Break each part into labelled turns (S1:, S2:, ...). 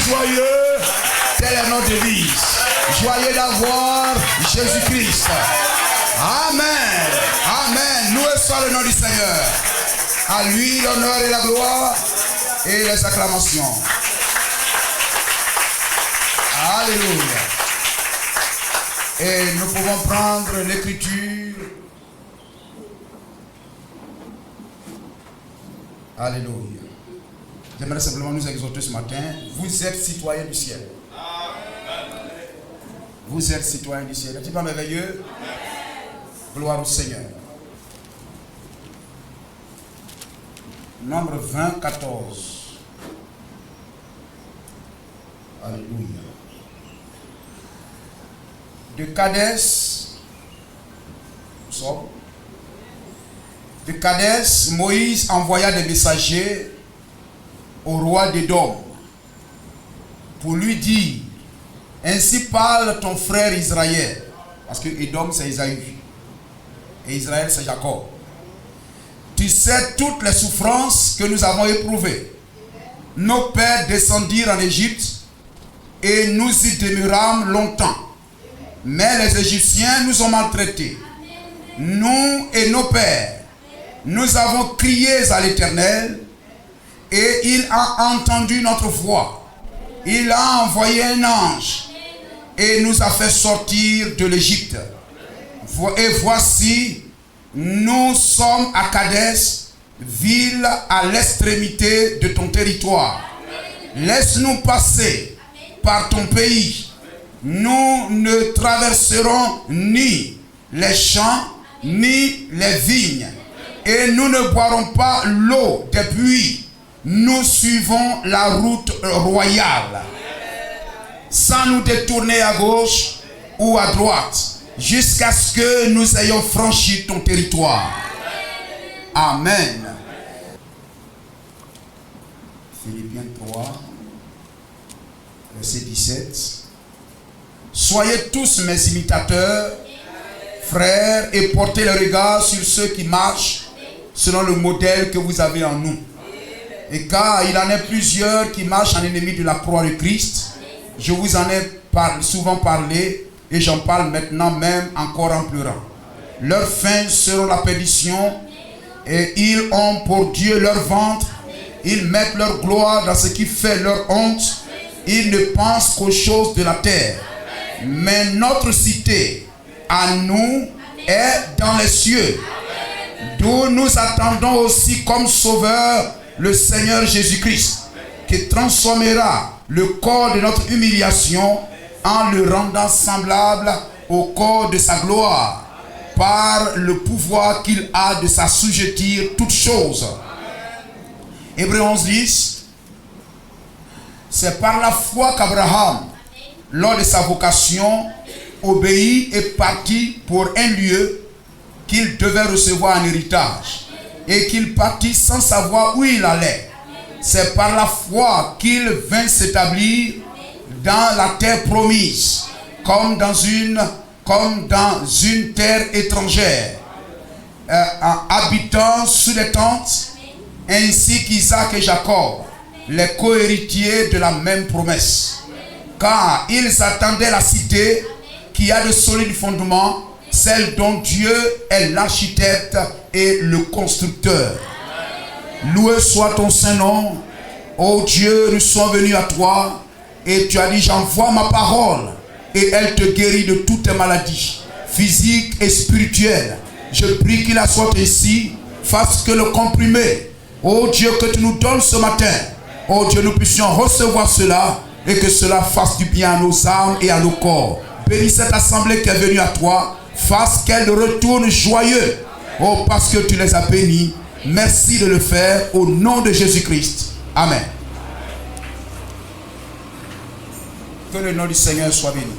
S1: joyeux, tel est notre devise. Joyeux d'avoir Jésus-Christ. Amen. Amen. Loué soit le nom du Seigneur. À lui l'honneur et la gloire et les acclamations. Alléluia. Et nous pouvons prendre l'écriture. Alléluia. J'aimerais simplement nous exhorter ce matin. Vous êtes citoyens du ciel. Vous êtes citoyens du ciel. N'est-ce pas merveilleux? Gloire au Seigneur. Nombre 20, 14. Alléluia. De Kadès, de Kadès, Moïse envoya des messagers au roi d'Édom pour lui dire: ainsi parle ton frère Israël. Parce que Édom c'est Isaïe et Israël c'est Jacob. Tu sais toutes les souffrances que nous avons éprouvées. Nos pères descendirent en Égypte et nous y demeurâmes longtemps. Mais les Égyptiens nous ont maltraités. Nous et nos pères, nous avons crié à l'Éternel et il a entendu notre voix. Il a envoyé un ange et nous a fait sortir de l'Égypte. Et voici, nous sommes à Kadès, ville à l'extrémité de ton territoire. Laisse-nous passer par ton pays. Nous ne traverserons ni les champs ni les vignes et nous ne boirons pas l'eau des puits. Nous suivons la route royale sans nous détourner à gauche ou à droite jusqu'à ce que nous ayons franchi ton territoire. Amen. Philippiens 3, verset 17. Soyez tous mes imitateurs, frères, et portez le regard sur ceux qui marchent selon le modèle que vous avez en nous. Et car il en est plusieurs qui marchent en ennemis de la croix de Christ, je vous en ai souvent parlé et j'en parle maintenant même encore en pleurant. Leurs fins seront la perdition et ils ont pour Dieu leur ventre. Ils mettent leur gloire dans ce qui fait leur honte. Ils ne pensent qu'aux choses de la terre. Mais notre cité à nous est dans les cieux, d'où nous attendons aussi comme sauveur le Seigneur Jésus-Christ, qui transformera le corps de notre humiliation en le rendant semblable au corps de sa gloire, par le pouvoir qu'il a de s'assujettir toutes choses. Hébreux 11, 10. C'est par la foi qu'Abraham, lors de sa vocation, obéit et partit pour un lieu qu'il devait recevoir en héritage, et qu'il partit sans savoir où il allait. C'est par la foi qu'il vint s'établir dans la terre promise, comme dans une terre étrangère, habitant sous les tentes, ainsi qu'Isaac et Jacob, les cohéritiers de la même promesse. Car ils attendaient la cité qui a de solides fondements, celle dont Dieu est l'architecte et le constructeur. Loué soit ton Saint-Nom. Ô Dieu, nous sommes venus à toi et tu as dit: j'envoie ma parole et elle te guérit de toutes tes maladies physiques et spirituelles. Je prie qu'il en soit ainsi, fasse que le comprimé, ô Dieu, que tu nous donnes ce matin, ô Dieu, nous puissions recevoir cela et que cela fasse du bien à nos âmes et à nos corps. Bénis cette assemblée qui est venue à toi, fasse qu'elle retourne joyeux, oh, parce que tu les as bénis. Merci de le faire au nom de Jésus-Christ. Amen. Que le nom du Seigneur soit béni.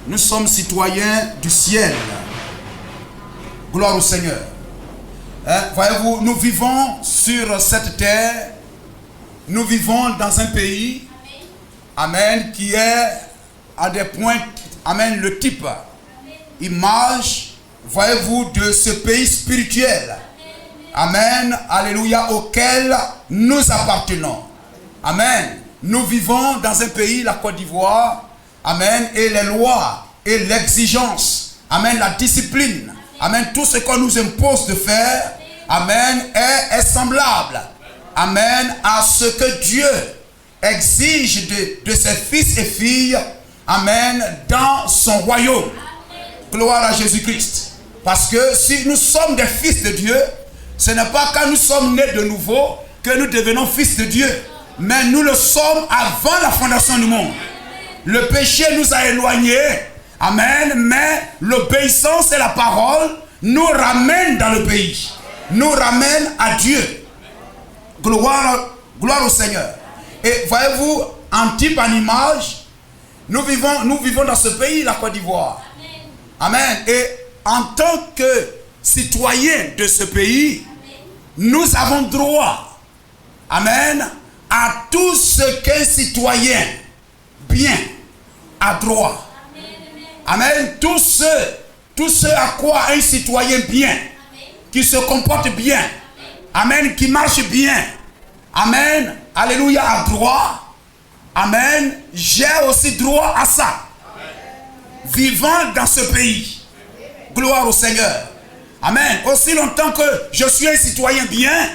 S1: Nous sommes citoyens du ciel. Gloire au Seigneur. Voyez-vous, nous vivons sur cette terre. Nous vivons dans un pays, amen, qui est à des points, amen, le type, image, voyez-vous, de ce pays spirituel, amen, alléluia, auquel nous appartenons, amen. nous vivons dans un pays, la Côte d'Ivoire, amen, et les lois et l'exigence, amen, la discipline, amen, tout ce qu'on nous impose de faire, amen, est semblable, amen, à ce que Dieu exige de ses fils et filles, amen, dans son royaume. Gloire à Jésus-Christ. Parce que si nous sommes des fils de Dieu, ce n'est pas quand nous sommes nés de nouveau que nous devenons fils de Dieu, mais nous le sommes avant la fondation du monde. Le péché nous a éloignés, amen, mais l'obéissance et la parole nous ramènent dans le pays, nous ramènent à Dieu. Gloire au Seigneur. Et voyez-vous, en type, en image, nous vivons dans ce pays, la Côte d'Ivoire. Amen. Et en tant que citoyens de ce pays, nous avons droit, amen, à tout ce qu'un citoyen bien a droit. Amen. Tout ce à quoi un citoyen bien, qui se comporte bien, amen, qui marche bien, amen, alléluia, a droit, amen, j'ai aussi droit à ça. Vivant dans ce pays. Gloire au Seigneur. Amen. Aussi longtemps que je suis un citoyen bien,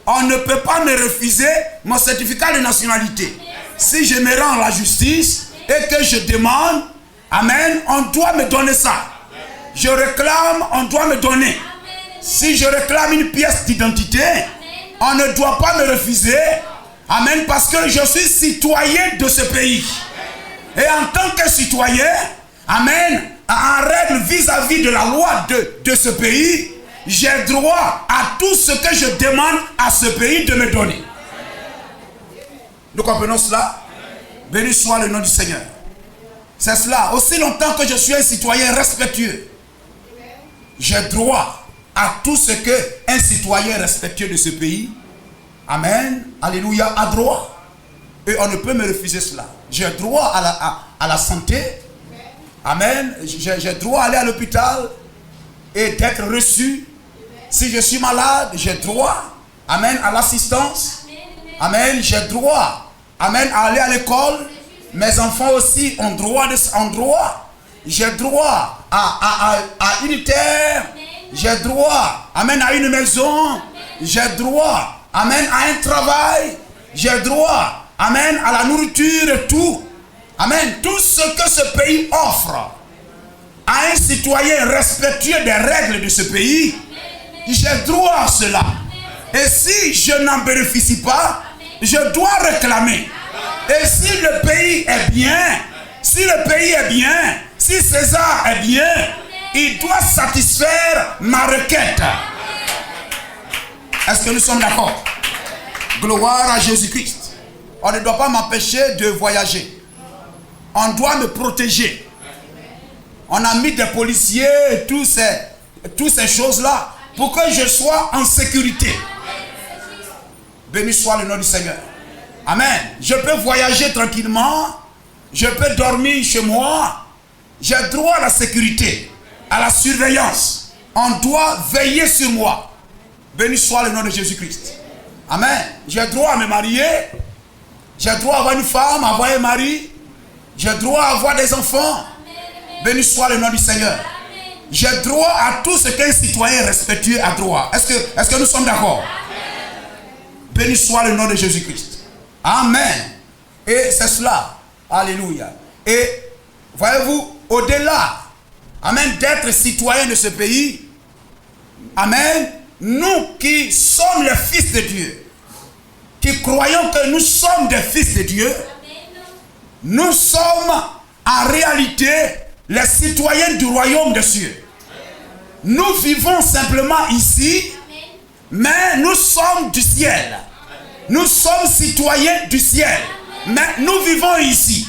S1: on ne peut pas me refuser mon certificat de nationalité. Si je me rends à la justice et que je demande, amen, on doit me donner ça. Je réclame, on doit me donner. Si je réclame une pièce d'identité, on ne doit pas me refuser. Amen, parce que je suis citoyen de ce pays. Et en tant que citoyen, amen, en règle vis-à-vis de la loi de ce pays, j'ai droit à tout ce que je demande à ce pays de me donner. Nous comprenons cela? Béni soit le nom du Seigneur. C'est cela. Aussi longtemps que je suis un citoyen respectueux, j'ai droit à tout ce qu'un citoyen respectueux de ce pays, amen, alléluia, a droit. Et on ne peut me refuser cela. J'ai droit à la santé. Amen. J'ai droit à aller à l'hôpital et d'être reçu. Si je suis malade, j'ai droit, amen, à l'assistance. Amen. J'ai droit, amen, à aller à l'école. Mes enfants aussi ont droit. J'ai droit à une terre. J'ai droit, amen, à une maison. J'ai droit, amen, à un travail. J'ai droit, amen, à la nourriture et tout. Amen. Tout ce que ce pays offre à un citoyen respectueux des règles de ce pays, j'ai droit à cela. Et si je n'en bénéficie pas, je dois réclamer. Et si le pays est bien, si César est bien, il doit satisfaire ma requête. Est-ce que nous sommes d'accord? Gloire à Jésus-Christ. On ne doit pas m'empêcher de voyager. On doit me protéger. On a mis des policiers et toutes ces choses-là pour que je sois en sécurité. Béni soit le nom du Seigneur. Amen. Je peux voyager tranquillement. Je peux dormir chez moi. J'ai droit à la sécurité, à la surveillance. On doit veiller sur moi. Béni soit le nom de Jésus-Christ. Amen. J'ai droit à me marier. J'ai droit à avoir une femme, à avoir un mari. J'ai droit à avoir des enfants. Béni soit le nom du Seigneur. J'ai droit à tout ce qu'un citoyen respectueux a droit. Est-ce que nous sommes d'accord? Béni soit le nom de Jésus-Christ. Amen. Et c'est cela. Alléluia. Et voyez-vous, au-delà, amen, d'être citoyen de ce pays, amen, nous qui sommes les fils de Dieu, qui croyons que nous sommes des fils de Dieu, nous sommes en réalité les citoyens du royaume des cieux. Nous vivons simplement ici, mais nous sommes du ciel. Nous sommes citoyens du ciel, mais nous vivons ici.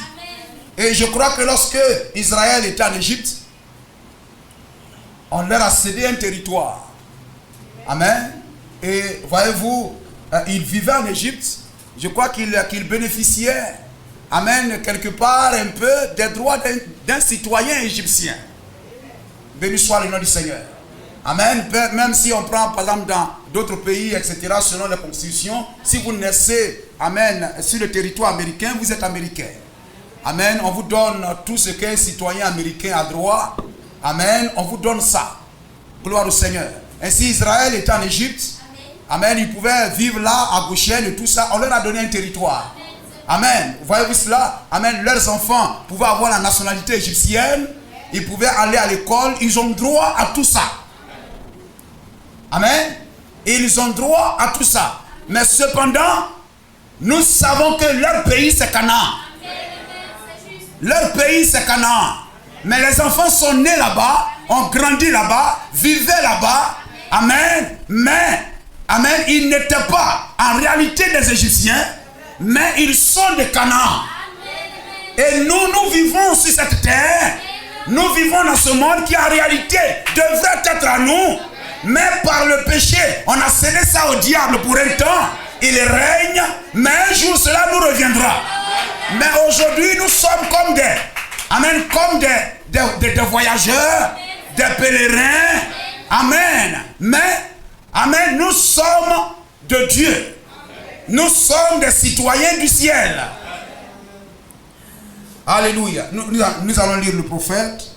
S1: Et je crois que lorsque Israël était en Égypte, on leur a cédé un territoire. Amen. Et voyez-vous, ils vivaient en Égypte. Je crois qu'ils bénéficiaient, amen, quelque part un peu des droits d'un citoyen égyptien. Béni soit le nom du Seigneur. Amen. Même si on prend par exemple dans d'autres pays, etc., selon la constitution, si vous naissez amen, sur le territoire américain, vous êtes américain. Amen. On vous donne tout ce qu'un citoyen américain a droit. Amen. On vous donne ça. Gloire au Seigneur. Ainsi, Israël était en Égypte. Amen. Ils pouvaient vivre là, à Goshen et tout ça. On leur a donné un territoire. Amen. Voyez-vous cela? Amen. Leurs enfants pouvaient avoir la nationalité égyptienne. Ils pouvaient aller à l'école. Ils ont droit à tout ça. Amen. Et ils ont droit à tout ça. Mais cependant, nous savons que leur pays c'est Canaan. Leur pays c'est Canaan. Mais les enfants sont nés là-bas, ont grandi là-bas, vivaient là-bas. Amen. Mais, amen, ils n'étaient pas en réalité des Égyptiens, mais ils sont des Canaan. Et nous vivons sur cette terre. Nous vivons dans ce monde qui en réalité devrait être à nous. Mais par le péché, on a cédé ça au diable pour un temps. Il règne, mais un jour cela nous reviendra. Mais aujourd'hui, nous sommes comme des, amen, comme des voyageurs, des pèlerins. Amen. Mais, amen, nous sommes de Dieu. Nous sommes des citoyens du ciel. Alléluia. Nous allons lire le prophète.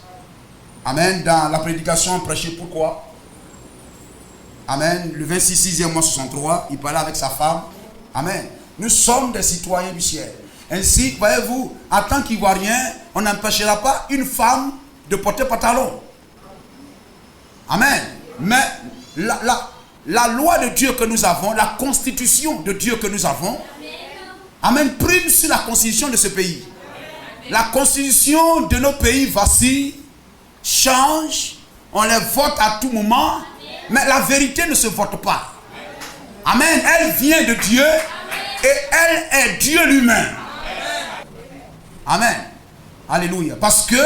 S1: Amen. Dans la prédication prêchée, pourquoi? Amen. Le 26e mois 63, il parlait avec sa femme. Amen. Nous sommes des citoyens du ciel. Ainsi, voyez-vous, en tant qu'Ivoirien, on n'empêchera pas une femme de porter pantalon. Amen. Mais la loi de Dieu que nous avons, la constitution de Dieu que nous avons, amen, prime sur la constitution de ce pays. La constitution de nos pays vacille, change, on les vote à tout moment, mais la vérité ne se vote pas. Amen. Elle vient de Dieu et elle est Dieu lui-même. Amen. Alléluia. Parce que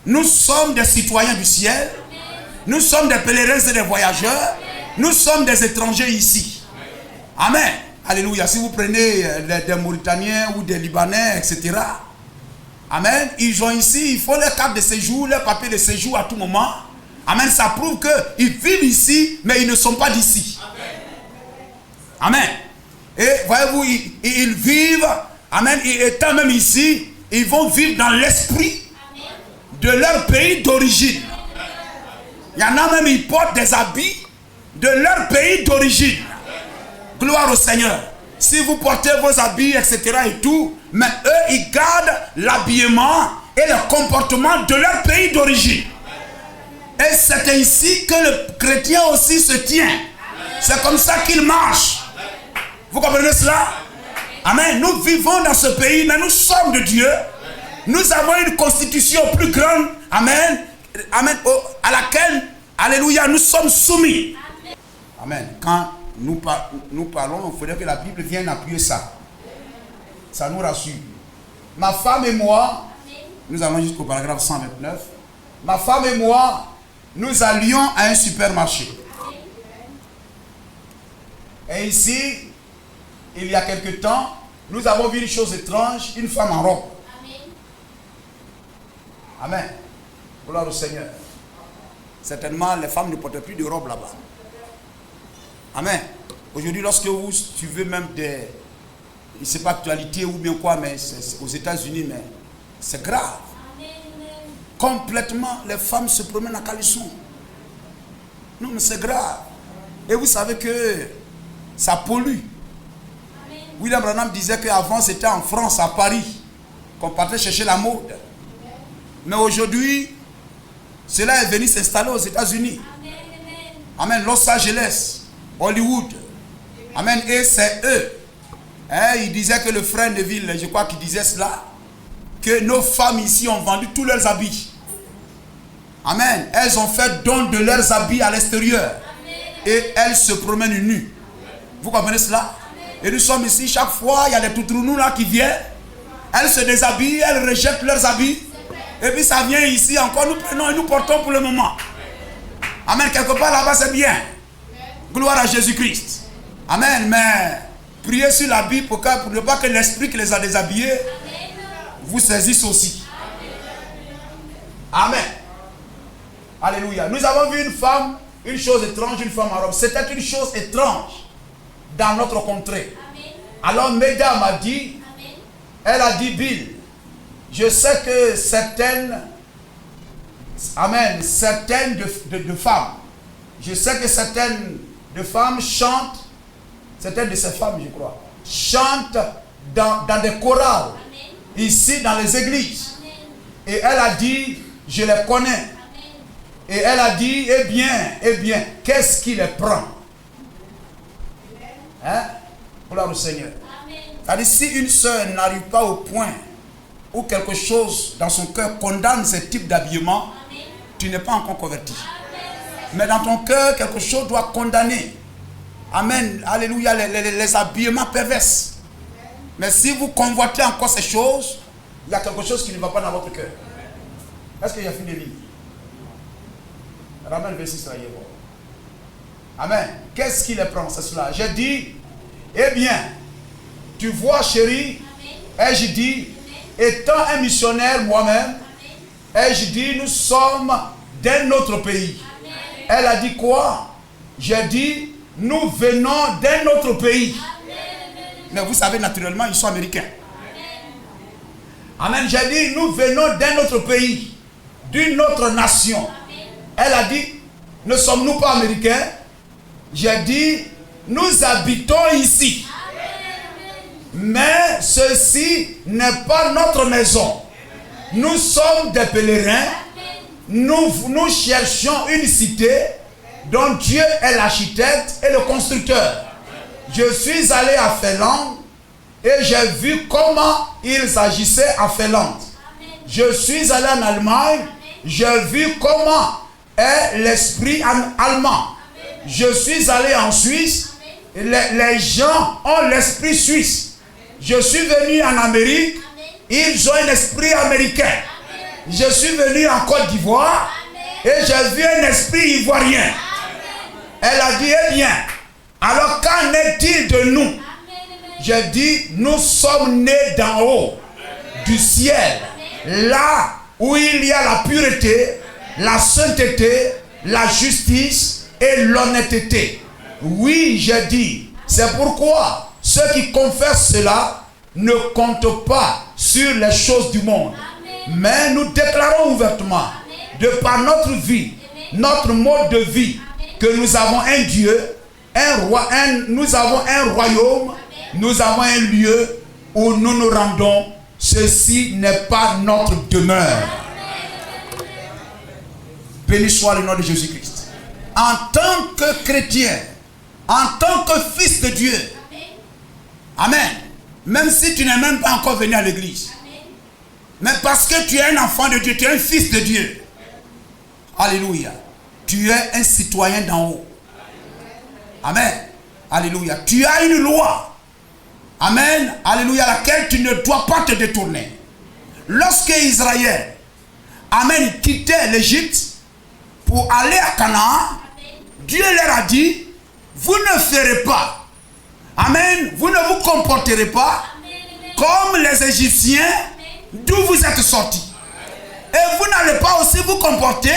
S1: nous sommes des citoyens du ciel, nous sommes des pèlerins et des voyageurs, nous sommes des étrangers ici. Amen. Alléluia. Si vous prenez des Mauritaniens ou des Libanais, etc., amen, ils ont ici, il faut leur carte de séjour, leur papier de séjour à tout moment. Amen, ça prouve qu'ils vivent ici, mais ils ne sont pas d'ici. Amen. Et voyez-vous, ils vivent, amen, étant même ici, ils vont vivre dans l'esprit de leur pays d'origine. Il y en a même, ils portent des habits de leur pays d'origine. Gloire au Seigneur. Si vous portez vos habits, etc. et tout, mais eux, ils gardent l'habillement et le comportement de leur pays d'origine. Et c'est ainsi que le chrétien aussi se tient. C'est comme ça qu'il marche. Vous comprenez cela? Amen. Nous vivons dans ce pays, mais nous sommes de Dieu. Nous avons une constitution plus grande. Amen. Amen. À laquelle, alléluia, nous sommes soumis. Amen. Quand nous parlons, il faudrait que la Bible vienne appuyer ça. Ça nous rassure. Ma femme et moi, nous allons jusqu'au paragraphe 129. Ma femme et moi, nous allions à un supermarché. Et ici, il y a quelque temps, nous avons vu une chose étrange, une femme en robe. Amen. Gloire au Seigneur. Certainement, les femmes ne portent plus de robe là-bas. Amen. Aujourd'hui, lorsque vous suivez même des, je ne sais pas, actualité ou bien quoi, mais c'est aux États-Unis, mais c'est grave. Complètement, les femmes se promènent en caleçon. Non, mais c'est grave. Et vous savez que ça pollue. William Branham disait qu'avant c'était en France, à Paris, qu'on partait chercher la mode. Mais aujourd'hui, cela est venu s'installer aux États-Unis. Amen. Los Angeles, Hollywood. Amen. Et c'est eux. Il disait que le frère Neville, je crois qu'il disait cela, que nos femmes ici ont vendu tous leurs habits. Amen. Elles ont fait don de leurs habits à l'extérieur. Et elles se promènent nues. Vous comprenez cela? Et nous sommes ici, chaque fois, il y a des toutrounou là qui viennent. Elles se déshabillent, elles rejettent leurs habits. Et puis ça vient ici encore, nous prenons et nous portons pour le moment. Amen. Quelque part là-bas, c'est bien. Gloire à Jésus-Christ. Amen. Mais priez sur l'habit pour ne pas que l'esprit qui les a déshabillés vous saisisse aussi. Amen. Alléluia. Nous avons vu une femme, une chose étrange, une femme en robe. C'était une chose étrange dans notre contrée. Alors Mesdames a dit, elle a dit, Bill, je sais que certaines de femmes, je sais que certaines de femmes chantent, certaines de ces femmes, je crois, chantent dans des chorales, ici dans les églises. Et elle a dit, je les connais. Et elle a dit, eh bien, qu'est-ce qui les prend? Hein? Gloire au Seigneur. C'est-à-dire, si une sœur n'arrive pas au point où quelque chose dans son cœur condamne ce type d'habillement, tu n'es pas encore converti. Mais dans ton cœur, quelque chose doit condamner. Amen. Alléluia, les habillements pervers. Mais si vous convoitez encore ces choses, il y a quelque chose qui ne va pas dans votre cœur. Est-ce que j'ai fini de lire? Ramène le verset soyez bon. Amen. Qu'est-ce qui les prend? C'est cela. J'ai dit, eh bien, tu vois, chérie, ai-je dit, étant un missionnaire moi-même, ai-je dit, nous sommes d'un autre pays. Elle a dit quoi? J'ai dit, nous venons d'un autre pays. Mais vous savez, naturellement, ils sont américains. Amen. J'ai dit, nous venons d'un autre pays, d'une autre nation. Elle a dit, ne sommes-nous pas américains? J'ai dit, nous habitons ici. Mais ceci n'est pas notre maison. Nous sommes des pèlerins. Nous cherchons une cité dont Dieu est l'architecte et le constructeur. Je suis allé à Finlande et j'ai vu comment ils agissaient à Finlande. Je suis allé en Allemagne, j'ai vu comment est l'esprit allemand. Je suis allé en Suisse, les gens ont l'esprit suisse. Je suis venu en Amérique, ils ont un esprit américain. Je suis venu en Côte d'Ivoire et j'ai vu un esprit ivoirien. Elle a dit, eh bien, alors qu'en est-il de nous? J'ai dit, nous sommes nés d'en haut, du ciel, là où il y a la pureté, la sainteté, la justice et l'honnêteté. Oui, j'ai dit, c'est pourquoi ceux qui confessent cela ne comptent pas sur les choses du monde. Mais nous déclarons ouvertement, de par notre vie, notre mode de vie, que nous avons un Dieu, nous avons un royaume, nous avons un lieu où nous nous rendons. Ceci n'est pas notre demeure. Béni soit le nom de Jésus-Christ. En tant que chrétien, en tant que fils de Dieu, amen, même si tu n'es même pas encore venu à l'église, mais parce que tu es un enfant de Dieu, tu es un fils de Dieu, alléluia, tu es un citoyen d'en haut. Amen. Alléluia. Tu as une loi. Amen. Alléluia. Laquelle tu ne dois pas te détourner. Lorsque Israël, amen, quittait l'Égypte pour aller à Canaan, Dieu leur a dit, vous ne ferez pas. Amen. Vous ne vous comporterez pas comme les Égyptiens d'où vous êtes sortis. Et vous n'allez pas aussi vous comporter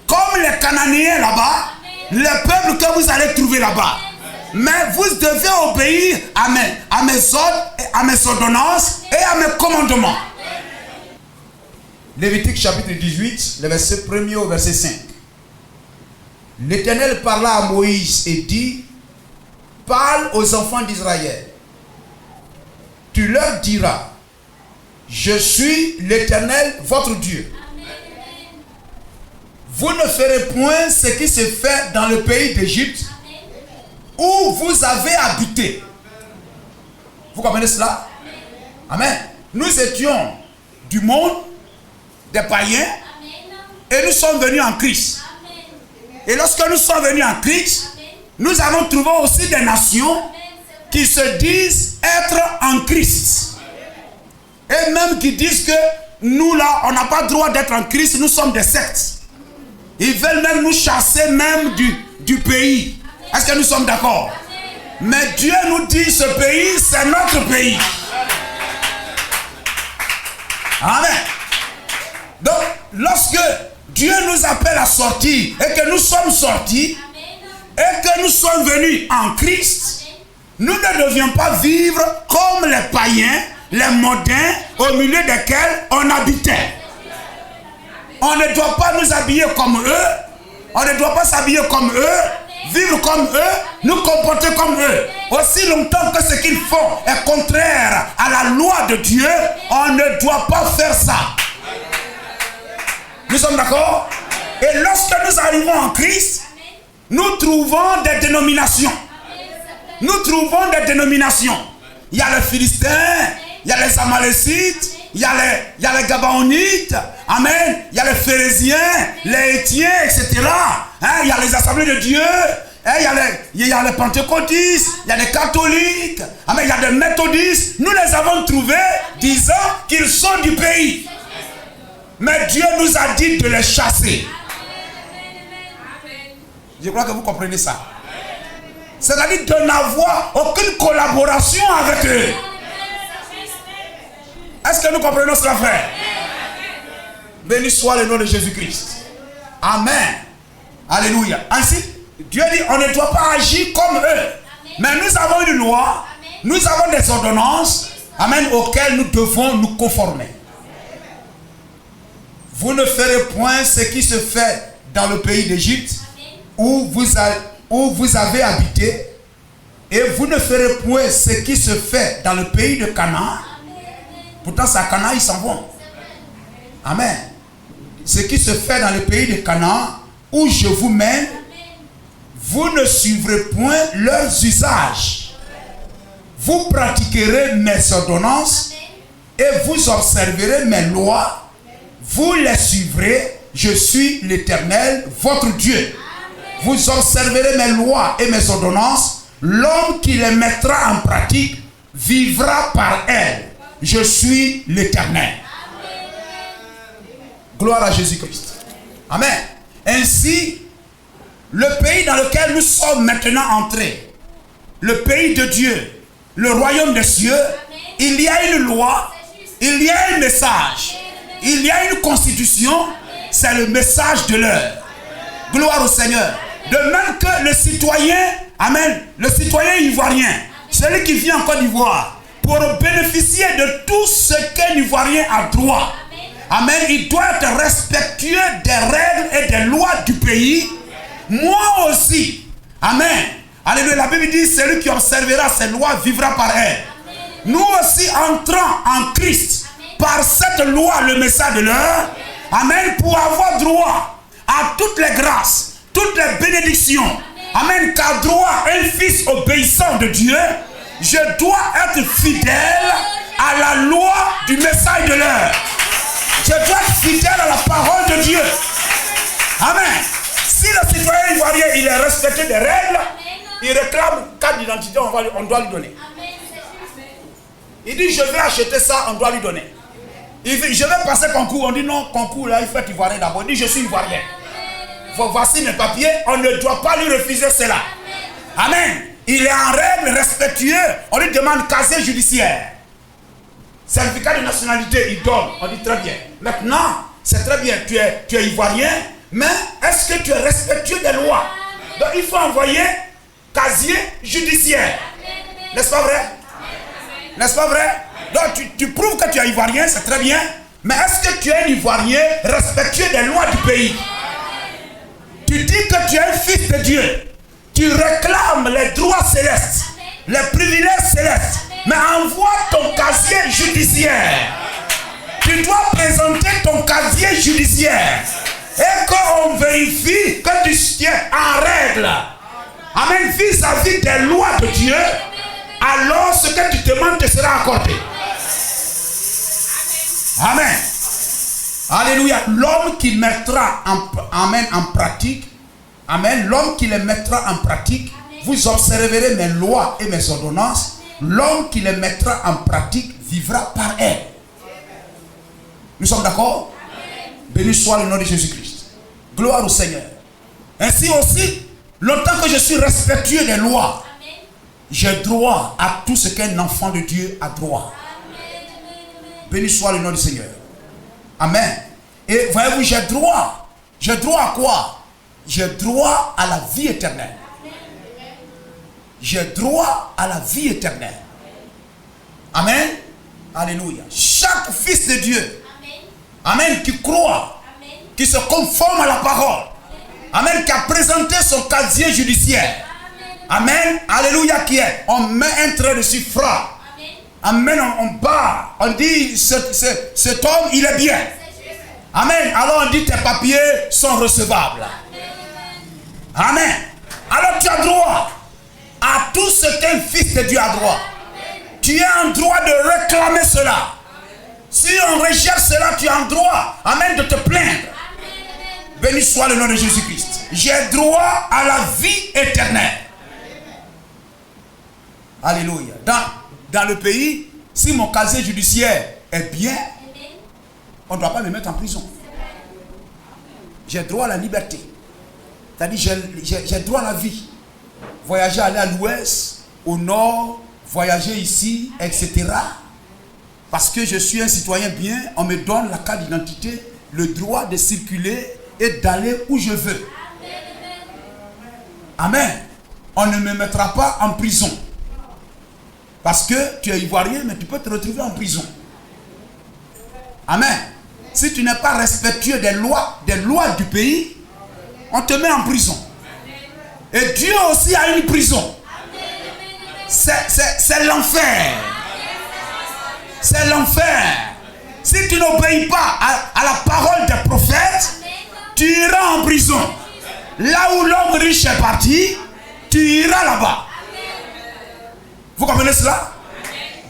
S1: comme les Cananéens là-bas, le peuple que vous allez trouver là-bas. Mais vous devez obéir à mes ordres, à mes ordonnances et à mes commandements. Lévitique chapitre 18, le verset 1er au verset 5. L'Éternel parla à Moïse et dit, parle aux enfants d'Israël. Tu leur diras, je suis l'Éternel votre Dieu. Vous ne ferez point ce qui se fait dans le pays d'Égypte où vous avez habité. Vous comprenez cela? Amen. Nous étions du monde, des païens, et nous sommes venus en Christ. Et lorsque nous sommes venus en Christ, nous avons trouvé aussi des nations qui se disent être en Christ. Et même qui disent que nous là, on n'a pas le droit d'être en Christ, nous sommes des sectes. Ils veulent même nous chasser même du pays. Est-ce que nous sommes d'accord? Mais Dieu nous dit, ce pays, c'est notre pays. Amen. Donc, lorsque Dieu nous appelle à sortir, et que nous sommes sortis, et que nous sommes venus en Christ, nous ne devions pas vivre comme les païens, les mondains, au milieu desquels on habitait. On ne doit pas nous habiller comme eux, on ne doit pas s'habiller comme eux, vivre comme eux, nous comporter comme eux. Aussi longtemps que ce qu'ils font est contraire à la loi de Dieu, on ne doit pas faire ça. Nous sommes d'accord? Et lorsque nous arrivons en Christ, nous trouvons des dénominations. Nous trouvons des dénominations. Il y a les Philistins, il y a les Amalécites, il y a les Gabaonites, amen. Il y a les Phérésiens, les Étiens, etc. Hein, il y a les assemblées de Dieu. Hein, il y a les pentecôtistes, il y a les catholiques, amen, il y a des méthodistes. Nous les avons trouvés disant qu'ils sont du pays. Mais Dieu nous a dit de les chasser. Je crois que vous comprenez ça. C'est-à-dire de n'avoir aucune collaboration avec eux. Est-ce que nous comprenons cela, frère? Béni soit le nom de Jésus-Christ. Amen. Alléluia. Ainsi, Dieu dit, on ne doit pas agir comme eux. Mais nous avons une loi, nous avons des ordonnances, amen, auxquelles nous devons nous conformer. Vous ne ferez point ce qui se fait dans le pays d'Égypte, où vous avez habité, et vous ne ferez point ce qui se fait dans le pays de Canaan. Pourtant, c'est à Canaan, ils s'en vont. Amen. Ce qui se fait dans le pays de Canaan, où je vous mène, vous ne suivrez point leurs usages. Vous pratiquerez mes ordonnances et vous observerez mes lois. Vous les suivrez. Je suis l'Éternel, votre Dieu. Vous observerez mes lois et mes ordonnances. L'homme qui les mettra en pratique vivra par elles. Je suis l'Éternel. Gloire à Jésus-Christ. Amen. Ainsi, le pays dans lequel nous sommes maintenant entrés, le pays de Dieu, le royaume des cieux, il y a une loi, il y a un message, il y a une constitution, c'est le message de l'heure. Gloire au Seigneur. De même que le citoyen, amen, le citoyen ivoirien, celui qui vit en Côte d'Ivoire, pour bénéficier de tout ce qu'un Ivoirien a droit, amen, il doit être respectueux des règles et des lois du pays. Moi aussi, amen. Alléluia, la Bible dit, celui qui observera ces lois vivra par elles. Nous aussi entrons en Christ par cette loi, le message de l'heure, amen, pour avoir droit à toutes les grâces, toutes les bénédictions, amen, qu'a droit un fils obéissant de Dieu. Je dois être fidèle à la loi du message de l'heure. Je dois être fidèle à la parole de Dieu. Amen. Si le citoyen ivoirien, il est respecté des règles, il réclame carte d'identité, on doit lui donner. Il dit, je vais acheter ça, on doit lui donner. Il dit, je vais passer concours. On dit, non, concours, là, il faut être ivoirien d'abord. Il dit, je suis ivoirien. Voici mes papiers, on ne doit pas lui refuser cela. Amen. Il est en règle, respectueux. On lui demande casier judiciaire. Certificat de nationalité, il donne. On dit très bien. Maintenant, c'est très bien, tu es ivoirien, mais est-ce que tu es respectueux des lois? Donc il faut envoyer casier judiciaire. N'est-ce pas vrai? N'est-ce pas vrai? Donc tu prouves que tu es ivoirien, c'est très bien. Mais est-ce que tu es un ivoirien respectueux des lois du pays? Tu dis que tu es un fils de Dieu. Tu réclames les droits célestes, les privilèges célestes, mais envoie ton casier judiciaire. Tu dois présenter ton casier judiciaire et qu'on vérifie que tu tiens en règle. Amen. Vis-à-vis des lois de Dieu, alors ce que tu demandes te sera accordé. Amen. Alléluia. L'homme qui mettra en pratique, amen, l'homme qui les mettra en pratique, vous observerez mes lois et mes ordonnances. L'homme qui les mettra en pratique vivra par elles. Nous sommes d'accord? Béni soit le nom de Jésus-Christ. Gloire au Seigneur. Ainsi aussi, longtemps que je suis respectueux des lois, j'ai droit à tout ce qu'un enfant de Dieu a droit. Béni soit le nom du Seigneur. Amen. Et voyez-vous, j'ai droit. J'ai droit à quoi? J'ai droit à la vie éternelle. j'ai droit à la vie éternelle. Amen. Alléluia. Chaque fils de Dieu, amen, qui croit, qui se conforme à la parole, amen, qui a présenté son casier judiciaire, amen, alléluia, qui est, on met un trait dessus, fra, amen, on bat, on dit, cet homme, il est bien, amen, alors on dit, tes papiers sont recevables, amen, alors tu as droit à tout ce qu'un fils de Dieu a droit. Tu as un droit de réclamer cela. Si on rejette cela, tu as un droit, amen, de te plaindre. Béni soit le nom de Jésus-Christ. J'ai droit à la vie éternelle. Alléluia. Dans le pays, si mon casier judiciaire est bien, on ne doit pas me mettre en prison. J'ai droit à la liberté. C'est-à-dire, j'ai droit à la vie. Voyager, aller à l'ouest, au nord, voyager ici, etc. Parce que je suis un citoyen bien, on me donne la carte d'identité, le droit de circuler et d'aller où je veux. Amen. On ne me mettra pas en prison. Parce que tu es ivoirien, mais tu peux te retrouver en prison. Amen. Si tu n'es pas respectueux des lois du pays, on te met en prison. Et Dieu aussi a une prison. C'est l'enfer. C'est l'enfer. Si tu n'obéis pas à la parole des prophètes, tu iras en prison. Là où l'homme riche est parti, tu iras là-bas. Vous comprenez cela?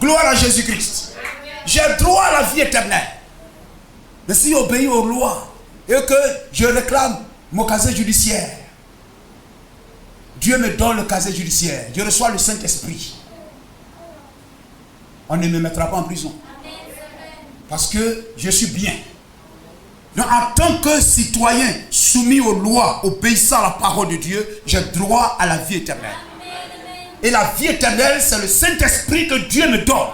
S1: Gloire à Jésus-Christ. J'ai droit à la vie éternelle. Mais si j'obéis aux lois et que je réclame mon casier judiciaire, Dieu me donne le casier judiciaire. Je reçois le Saint-Esprit. On ne me mettra pas en prison. Parce que je suis bien. Donc, en tant que citoyen soumis aux lois, obéissant à la parole de Dieu, j'ai droit à la vie éternelle. Et la vie éternelle, c'est le Saint-Esprit que Dieu me donne.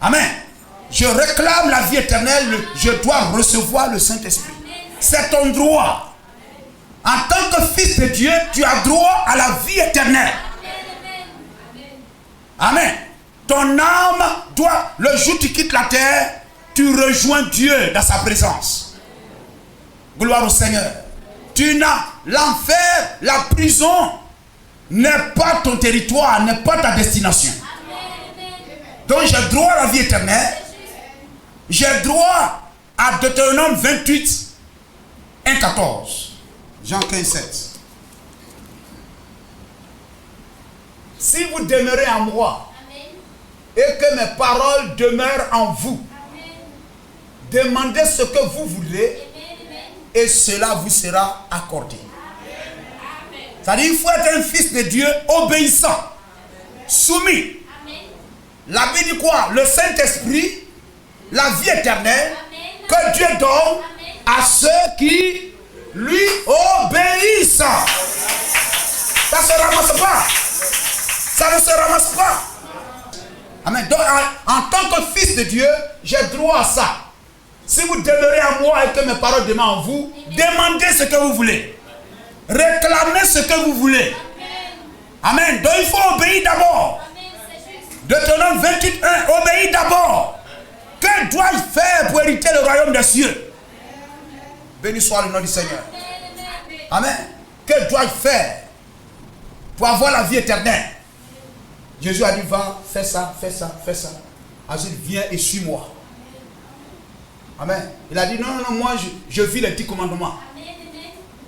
S1: Amen. Je réclame la vie éternelle, je dois recevoir le Saint-Esprit. C'est ton droit. En tant que fils de Dieu, tu as droit à la vie éternelle. Amen. Ton âme doit, le jour où tu quittes la terre, tu rejoins Dieu dans sa présence. Gloire au Seigneur. Tu n'as l'enfer, la prison n'est pas ton territoire, n'est pas ta destination. Donc j'ai droit à la vie éternelle. J'ai droit à Deutéronome 28, 1, 14. Jean 15, 7. Si vous demeurez en moi, et que mes paroles demeurent en vous, demandez ce que vous voulez, et cela vous sera accordé. C'est-à-dire qu'il faut être un fils de Dieu obéissant, soumis. La Bible dit quoi? Le Saint-Esprit, la vie éternelle, que Dieu donne à ceux qui lui obéissent. Ça ne se ramasse pas. Ça ne se ramasse pas. Amen. Donc, en tant que fils de Dieu, j'ai droit à ça. Si vous demeurez en moi et que mes paroles demeurent en vous, demandez ce que vous voulez. Réclamez ce que vous voulez. Amen. Donc, il faut obéir d'abord. Deutéronome 28, 1, obéis d'abord. Que dois-je faire pour hériter le royaume des cieux? Béni soit le nom du Seigneur. Amen. Que dois-je faire pour avoir la vie éternelle? Jésus a dit, va, fais ça, fais ça, fais ça. Ensuite, viens et suis-moi. Amen. Il a dit, non, non, non, moi, je vis les 10 commandements.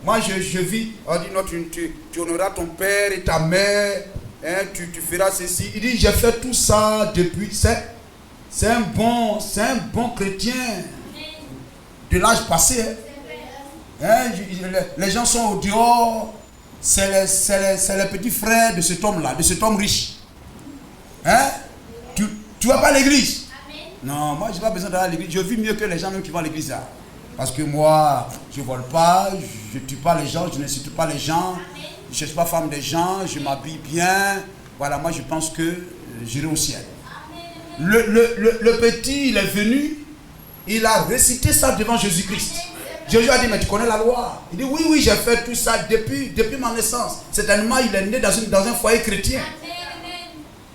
S1: Moi, je vis. On dit, non, tu honoreras ton père et ta mère. Hein, tu feras ceci. Il dit, j'ai fait tout ça depuis. C'est un bon chrétien de l'âge passé. Hein, les gens sont au dehors. C'est les petits frères de cet homme-là, de cet homme riche. Hein? Tu vas pas à l'église? Non, moi, je n'ai pas besoin d'aller à l'église. Je vis mieux que les gens même qui vont à l'église. Là. Parce que moi, je ne vole pas, je ne tue pas les gens, je n'insulte pas les gens. Je ne cherche pas femme des gens, je m'habille bien. Voilà, moi, je pense que j'irai au ciel. Le petit, il est venu, il a récité ça devant Jésus-Christ. Jésus a dit, mais tu connais la loi? Il dit, oui, oui, j'ai fait tout ça depuis ma naissance. Certainement, il est né dans un foyer chrétien.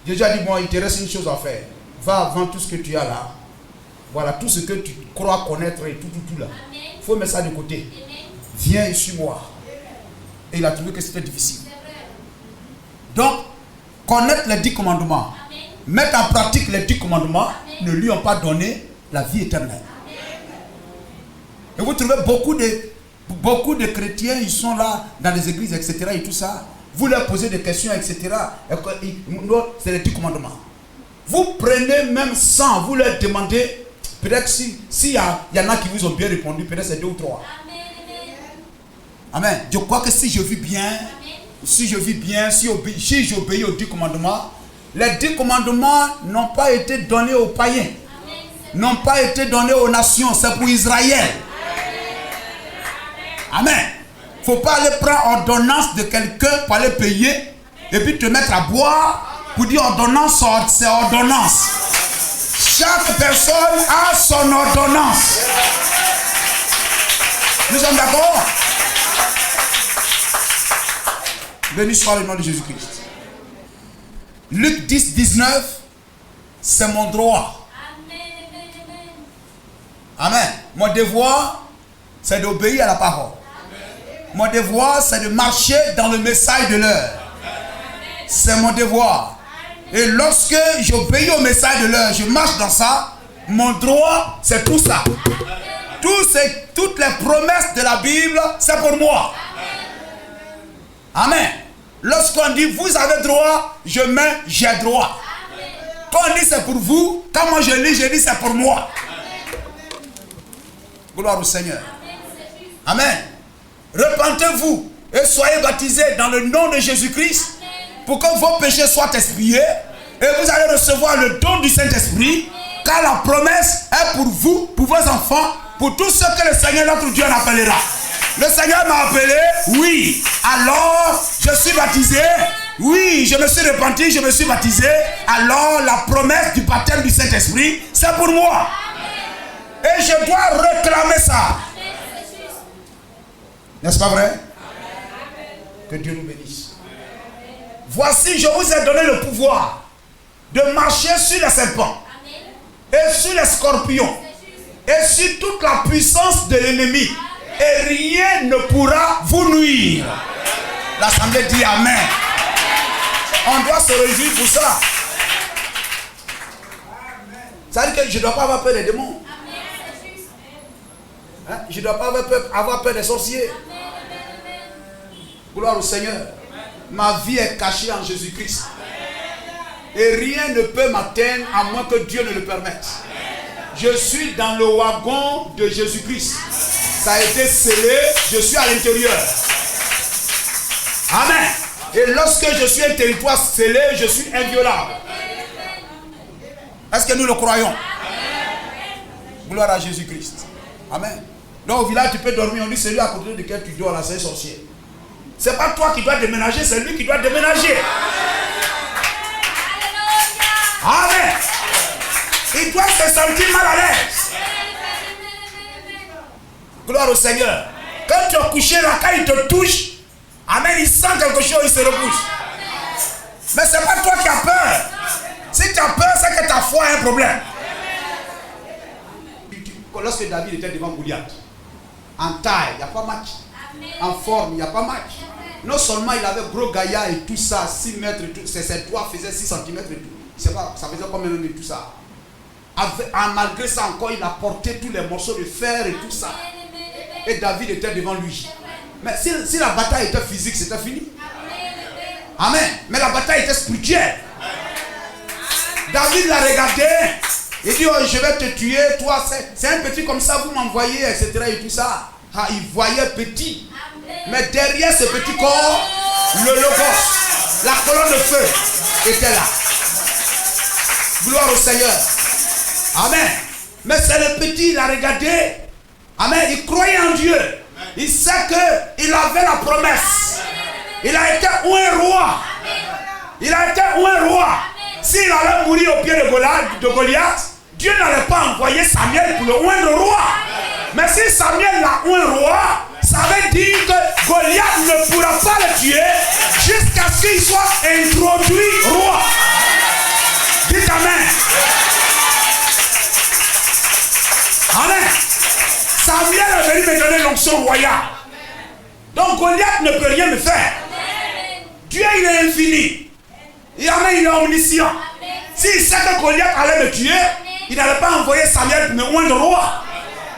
S1: Jésus a dit, bon, il te reste une chose à faire. Va avant tout ce que tu as là. Voilà, tout ce que tu crois connaître et tout là. Il faut mettre ça de côté. Viens et suis-moi. Et il a trouvé que c'était difficile. Donc, connaître les 10 commandements, mettre en pratique les 10 commandements, ne lui ont pas donné la vie éternelle. Et vous trouvez beaucoup de chrétiens, ils sont là dans les églises, etc. et tout ça. Vous leur posez des questions, etc. C'est les 10 commandements. Vous prenez même 100, vous leur demandez, peut-être s'il y en a qui vous ont bien répondu, peut-être c'est 2 ou 3. Amen. Je crois que si je vis bien, si j'obéis aux 10 commandements, les 10 commandements n'ont pas été donnés aux païens, n'ont pas été donnés aux nations, c'est pour Israël. Amen. Il ne faut pas aller prendre ordonnance de quelqu'un pour aller payer et puis te mettre à boire pour dire ordonnance, c'est ordonnance. Chaque personne a son ordonnance. Nous sommes d'accord? Béni soit le nom de Jésus-Christ. Luc 10, 19, c'est mon droit. Amen. Mon devoir, c'est d'obéir à la parole. Mon devoir, c'est de marcher dans le message de l'heure. C'est mon devoir. Et lorsque j'obéis au message de l'heure, je marche dans ça, mon droit, c'est tout ça. Toutes les promesses de la Bible, c'est pour moi. Amen. Lorsqu'on dit vous avez droit, je mets j'ai droit. Quand on dit c'est pour vous, quand moi je dis c'est pour moi. Gloire au Seigneur. Amen. Repentez-vous et soyez baptisés dans le nom de Jésus-Christ pour que vos péchés soient expiés et vous allez recevoir le don du Saint-Esprit, car la promesse est pour vous, pour vos enfants, pour tous ceux que le Seigneur notre Dieu en appellera. Le Seigneur m'a appelé, oui, alors je suis baptisé, oui, je me suis repenti, je me suis baptisé, alors la promesse du baptême du Saint-Esprit, c'est pour moi. Et je dois réclamer ça. N'est-ce pas vrai? Que Dieu nous bénisse. Voici, je vous ai donné le pouvoir de marcher sur les serpents et sur les scorpions et sur toute la puissance de l'ennemi. Et rien ne pourra vous nuire. L'assemblée dit Amen. On doit se réjouir pour ça. Ça veut dire que je ne dois pas avoir peur des démons. Hein? Je ne dois pas avoir peur des sorciers. Gloire au Seigneur. Ma vie est cachée en Jésus-Christ. Et rien ne peut m'atteindre à moins que Dieu ne le permette. Je suis dans le wagon de Jésus-Christ. Ça a été scellé, je suis à l'intérieur. Amen. Et lorsque je suis un territoire scellé, je suis inviolable. Est-ce que nous le croyons? Gloire à Jésus-Christ. Amen. Donc au village, tu peux dormir. On dit celui à côté duquel tu dors là, c'est un sorcier. C'est pas toi qui dois déménager, c'est lui qui doit déménager. Amen. Il doit se sentir mal à l'aise. Gloire au Seigneur. Quand tu es couché là, quand il te touche, amen, il sent quelque chose, il se repousse. Mais ce n'est pas toi qui as peur. Si tu as peur, c'est que ta foi a un problème. Lorsque David était devant Goliath, en taille, il n'y a pas match. En forme, il n'y a pas match. Non seulement il avait gros gaillard et tout ça, 6 mètres et tout, ses doigts faisaient 6 cm et tout. Je sais pas, ça faisait combien même et tout ça. Malgré ça encore, il a porté tous les morceaux de fer et tout ça. Et David était devant lui. Mais si la bataille était physique, c'était fini. Amen. Mais la bataille était spirituelle. David l'a regardé. Il dit, oh, je vais te tuer. Toi, c'est un petit comme ça, vous m'envoyez, etc. Et tout ça. Ah, il voyait petit. Mais derrière ce petit corps, le logos, la colonne de feu était là. Gloire au Seigneur. Amen. Mais c'est le petit, il a regardé. Amen. Il croyait en Dieu. Il sait qu'il avait la promesse. Il a été un roi. Il a été un roi. S'il allait mourir au pied de Goliath, Dieu n'allait pas envoyer Samuel pour le oindre roi. Mais si Samuel l'a oint roi, ça veut dire que Goliath ne pourra pas le tuer jusqu'à ce qu'il soit introduit roi. Dites Amen. Amen. Samuel est venu me donner l'onction royale. Donc Goliath ne peut rien me faire. Dieu, il est infini. Il est omniscient. S'il sait que Goliath allait me tuer, il n'allait pas envoyer Samuel pour me oindre roi.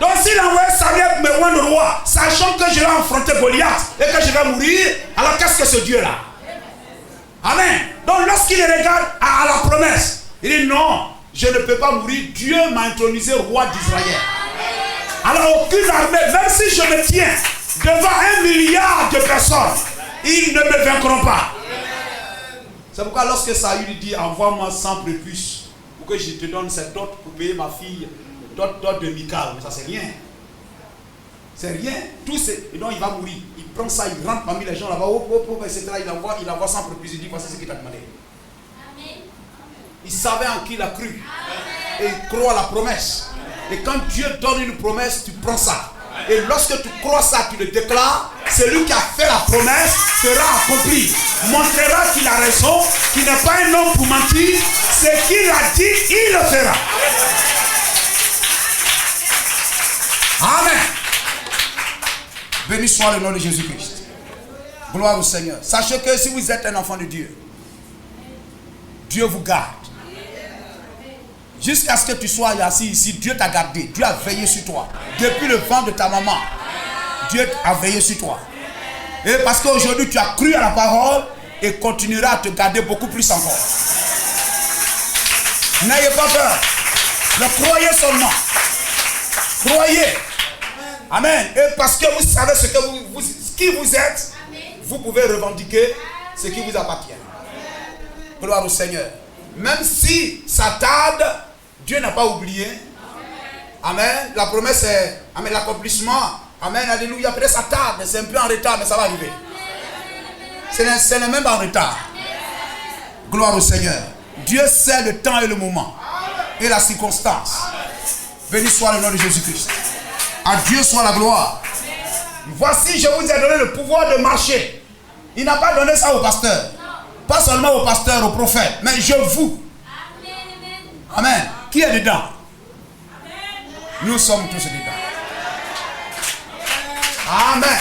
S1: Donc s'il envoyait Samuel pour me oindre roi, sachant que je vais affronter Goliath et que je vais mourir, alors qu'est-ce que ce Dieu-là? Amen. Donc lorsqu'il regarde à la promesse, il dit non, je ne peux pas mourir. Dieu m'a intronisé roi d'Israël. Alors aucune armée, même si je me tiens devant 1 milliard de personnes, ils ne me vaincront pas. C'est pourquoi lorsque Saül lui dit envoie-moi 100 prépuces pour que je te donne cette dot pour payer ma fille, dot de Michal, mais ça c'est rien. C'est rien. Tout c'est. Et donc il va mourir. Il prend ça, il rentre parmi les gens là-bas, etc. Il envoie 100 prépuces, il dit voici ce qu'il t'a demandé. Amen. Il savait en qui il a cru. Amen. Et il croit à la promesse. Et quand Dieu donne une promesse, tu prends ça. Et lorsque tu crois ça, tu le déclares, celui qui a fait la promesse sera accompli. Montrera qu'il a raison, qu'il n'est pas un homme pour mentir. Ce qu'il a dit, il le fera. Amen. Béni soit le nom de Jésus-Christ. Gloire au Seigneur. Sachez que si vous êtes un enfant de Dieu, Dieu vous garde. Jusqu'à ce que tu sois assis ici, Dieu t'a gardé. Dieu a veillé sur toi. Depuis le ventre de ta maman, Dieu a veillé sur toi. Et parce qu'aujourd'hui, tu as cru à la parole et continuera à te garder beaucoup plus encore. N'ayez pas peur. Ne croyez seulement. Croyez. Amen. Et parce que vous savez qui vous êtes, vous pouvez revendiquer ce qui vous appartient. Gloire au Seigneur. Même si ça tarde, Dieu n'a pas oublié. Amen. La promesse est, amen, l'accomplissement. Amen. Alléluia. Peut-être ça tarde, c'est un peu en retard, mais ça va arriver. C'est même en retard. Gloire au Seigneur. Dieu sait le temps et le moment. Et la circonstance. Béni soit le nom de Jésus-Christ. À Dieu soit la gloire. Voici, je vous ai donné le pouvoir de marcher. Il n'a pas donné ça au pasteur. Pas seulement au pasteur, au prophète, mais je vous. Amen. Qui est dedans? Nous sommes tous dedans. Amen.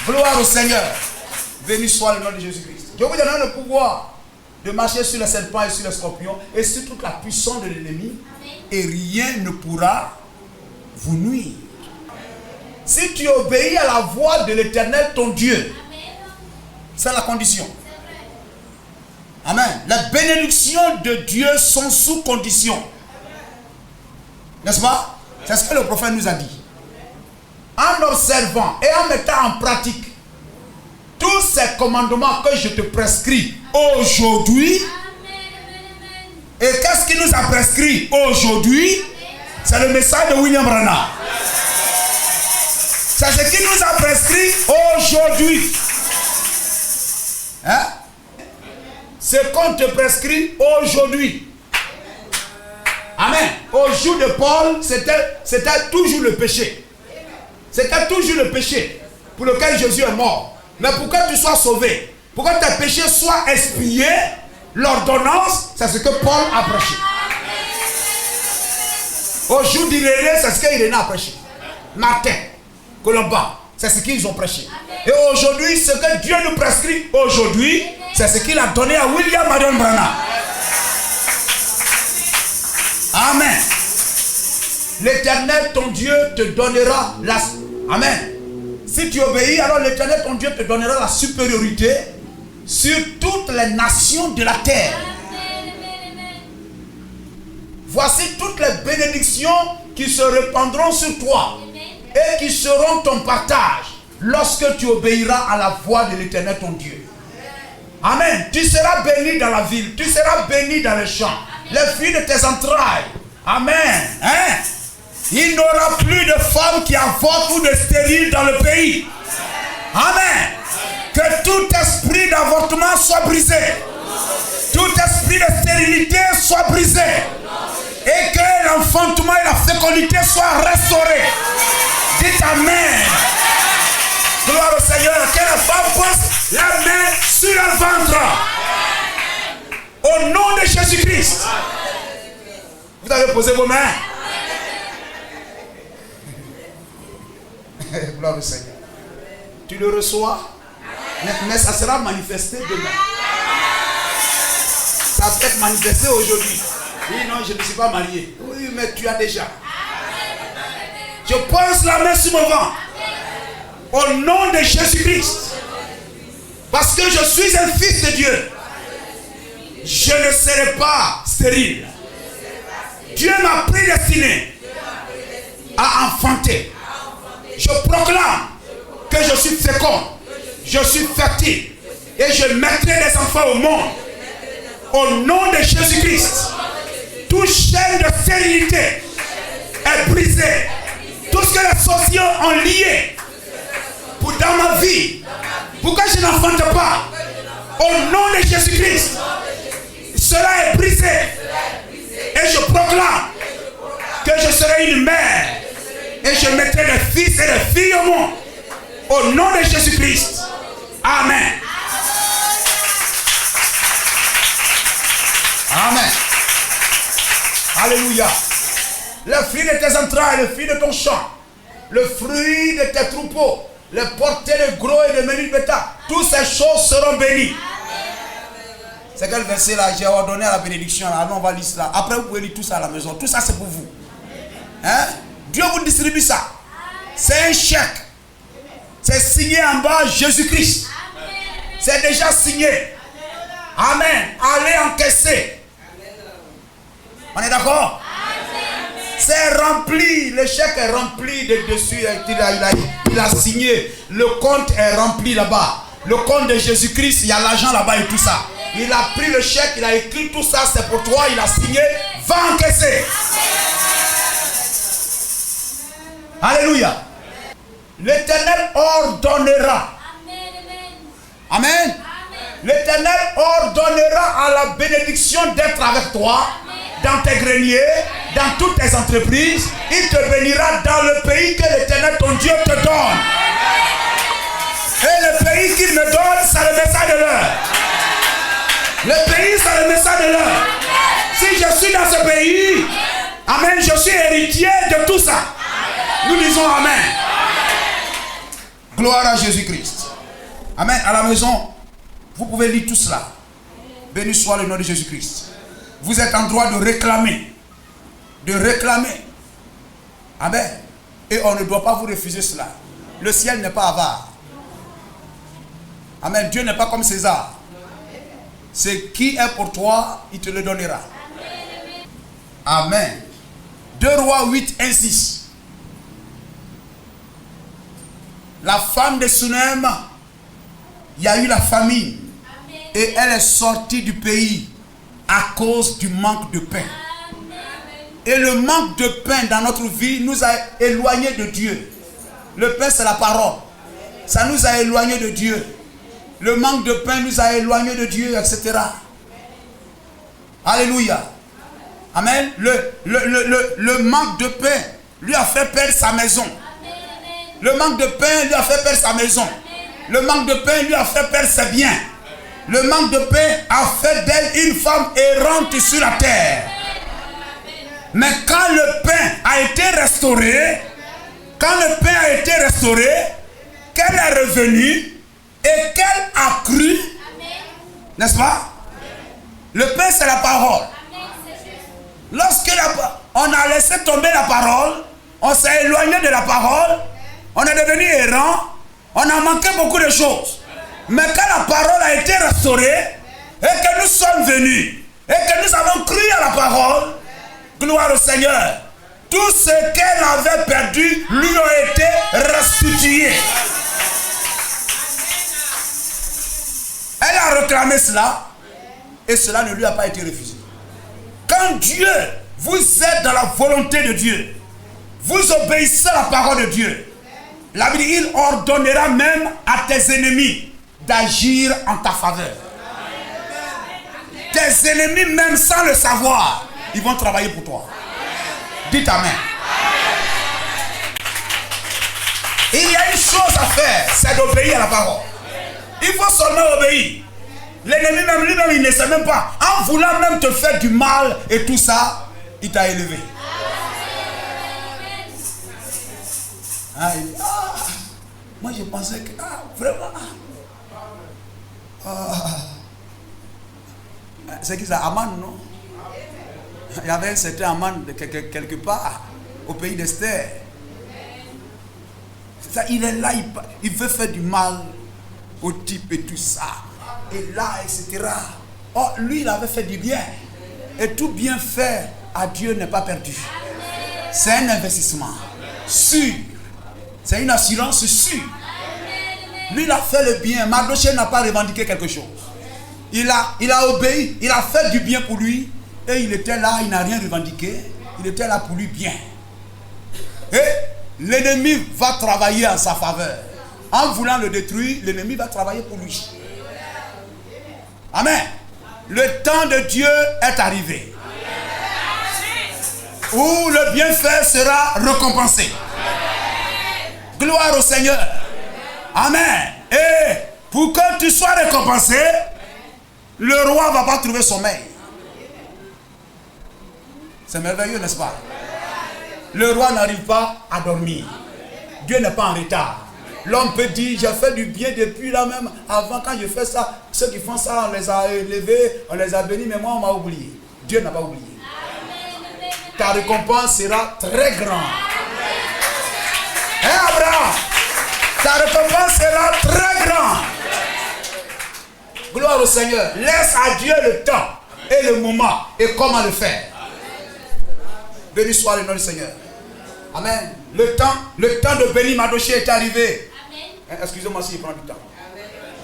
S1: Gloire au Seigneur. Béni soit le nom de Jésus-Christ. Je vous donne le pouvoir de marcher sur les serpents et sur les scorpions et sur toute la puissance de l'ennemi. Et rien ne pourra vous nuire. Si tu obéis à la voix de l'Éternel, ton Dieu, c'est la condition. Amen. Les bénédictions de Dieu sont sous condition. N'est-ce pas? C'est ce que le prophète nous a dit. En observant et en mettant en pratique tous ces commandements que je te prescris aujourd'hui. Et qu'est-ce qu'il nous a prescrit aujourd'hui? C'est le message de William Branham. C'est ce qu'il nous a prescrit aujourd'hui. Hein? Ce qu'on te prescrit aujourd'hui. Amen. Au jour de Paul, c'était toujours le péché. C'était toujours le péché pour lequel Jésus est mort. Mais pour que tu sois sauvé, pour que tes péchés soient expiés, l'ordonnance, c'est ce que Paul a prêché. Au jour d'Irénée, c'est ce qu'Irénée a prêché. Martin, Colomban, c'est ce qu'ils ont prêché. Et aujourd'hui, ce que Dieu nous prescrit aujourd'hui, c'est ce qu'il a donné à William Marion Branham. Amen. L'Éternel, ton Dieu, te donnera la... Amen. Si tu obéis, alors l'Éternel, ton Dieu, te donnera la supériorité sur toutes les nations de la terre. Voici toutes les bénédictions qui se répandront sur toi et qui seront ton partage lorsque tu obéiras à la voix de l'Éternel, ton Dieu. Amen. Tu seras béni dans la ville, tu seras béni dans les champs, les fruits de tes entrailles. Amen. Hein? Il n'y aura plus de femmes qui avortent ou de stériles dans le pays. Amen. Que tout esprit d'avortement soit brisé. Tout esprit de stérilité soit brisé. Et que l'enfantement et la fécondité soient restaurés. Dites Amen. Gloire au Seigneur. Que la femme pose la main sur le ventre. Au nom de Jésus-Christ. Vous avez posé vos mains. Gloire au Seigneur. Tu le reçois. Mais ça sera manifesté demain. Ça va être manifesté aujourd'hui. Oui, non, je ne suis pas marié. Oui, mais tu as déjà. Je pose la main sur mon ventre. Au nom de Jésus-Christ. Parce que je suis un fils de Dieu. Je ne serai pas stérile. Dieu m'a prédestiné à enfanter. Je proclame que je suis fécond. Je suis fertile. Et je mettrai des enfants au monde. Au nom de Jésus-Christ. Toute chaîne de stérilité est brisée. Tout ce que les sorciers ont lié pour dans ma vie, pour que je n'enfante pas, au nom de Jésus-Christ, cela est brisé. Et je proclame que je serai une mère et je mettrai des fils et des filles au monde. Au nom de Jésus-Christ. Amen. Amen. Alléluia. Le fruit de tes entrailles, le fruit de ton champ, le fruit de tes troupeaux, les portées de gros et de menus bétail, toutes ces choses seront bénies. C'est quel verset là? J'ai ordonné à la bénédiction. Là. On va lire ça. Après, vous pouvez lire tout ça à la maison. Tout ça, c'est pour vous. Hein? Dieu vous distribue ça. C'est un chèque. C'est signé en bas Jésus-Christ. C'est déjà signé. Amen. Allez encaisser. On est d'accord? C'est rempli. Le chèque est rempli de dessus. Il a signé. Le compte est rempli là-bas. Le compte de Jésus-Christ, il y a l'argent là-bas et tout ça. Il a pris le chèque, il a écrit tout ça, c'est pour toi, il a signé. Va encaisser. Alléluia. L'Éternel ordonnera. Amen. L'Éternel ordonnera à la bénédiction d'être avec toi, dans tes greniers, dans toutes tes entreprises. Il te bénira dans le pays que l'Éternel ton Dieu te donne. Et le pays qu'il me donne, c'est le message de l'heure. Le pays, c'est le message de l'heure. Si je suis dans ce pays, amen, je suis héritier de tout ça. Nous disons amen. Gloire à Jésus-Christ. Amen. À la maison, vous pouvez lire tout cela. Béni soit le nom de Jésus-Christ. Vous êtes en droit de réclamer. De réclamer. Amen. Et on ne doit pas vous refuser cela. Le ciel n'est pas avare. Amen. Dieu n'est pas comme César. Ce qui est pour toi, il te le donnera. Amen. 2 Rois 8, 1, 6. La femme de Sunem, il y a eu la famine. Et elle est sortie du pays à cause du manque de pain. Et le manque de pain dans notre vie nous a éloignés de Dieu. Le pain, c'est la parole. Ça nous a éloignés de Dieu. Le manque de pain nous a éloignés de Dieu, etc. Alléluia. Amen. Le manque de pain lui a fait perdre sa maison. Le manque de pain lui a fait perdre sa maison. Le manque de pain lui a fait perdre ses biens. Le manque de pain a fait d'elle une femme errante sur la terre. Mais quand le pain a été restauré, qu'elle est revenue, et qu'elle a cru, n'est-ce pas? Le pain, c'est la parole. Lorsque on a laissé tomber la parole, on s'est éloigné de la parole, on est devenu errant, on a manqué beaucoup de choses. Mais quand la parole a été restaurée, et que nous sommes venus, et que nous avons cru à la parole, gloire au Seigneur, tout ce qu'elle avait perdu lui a été restitué. Elle a réclamé cela et cela ne lui a pas été refusé. Quand Dieu, vous êtes dans la volonté de Dieu, vous obéissez à la parole de Dieu, la Bible dit, il ordonnera même à tes ennemis d'agir en ta faveur. Tes ennemis, même sans le savoir, ils vont travailler pour toi. Dites Amen. Il y a une chose à faire, c'est d'obéir à la parole. Il faut seulement obéir. L'ennemi même lui-même, il ne sait même pas. En voulant même te faire du mal et tout ça, il t'a élevé. Ah, moi je pensais que, vraiment. C'est qui ça, Aman, non? Il y avait un certain Aman quelque part, au pays d'Esther. Ça, il est là, il veut faire du mal au type et tout ça. Et là, etc. Oh, lui, il avait fait du bien. Et tout bien fait à Dieu n'est pas perdu. C'est un investissement sûr. C'est une assurance sûre. Lui, il a fait le bien. Mardochée n'a pas revendiqué quelque chose. Il a obéi. Il a fait du bien pour lui. Et il était là, il n'a rien revendiqué. Il était là pour lui bien. Et l'ennemi va travailler en sa faveur. En voulant le détruire, l'ennemi va travailler pour lui. Amen. Le temps de Dieu est arrivé. Où le bienfait sera récompensé. Gloire au Seigneur. Amen. Et pour que tu sois récompensé, le roi ne va pas trouver sommeil. C'est merveilleux, n'est-ce pas? Le roi n'arrive pas à dormir. Dieu n'est pas en retard. L'homme peut dire, j'ai fait du bien depuis là même. Avant, quand je fais ça, ceux qui font ça, on les a élevés, on les a bénis, mais moi, on m'a oublié. Dieu n'a pas oublié. Ta récompense sera très grande. Hein, Abraham? Ta récompense sera très grande. Gloire au Seigneur. Laisse à Dieu le temps et le moment et comment le faire. Béni soit le nom du Seigneur. Amen. Le temps de bénir Mardochée est arrivé. Excusez-moi s'il prend du temps.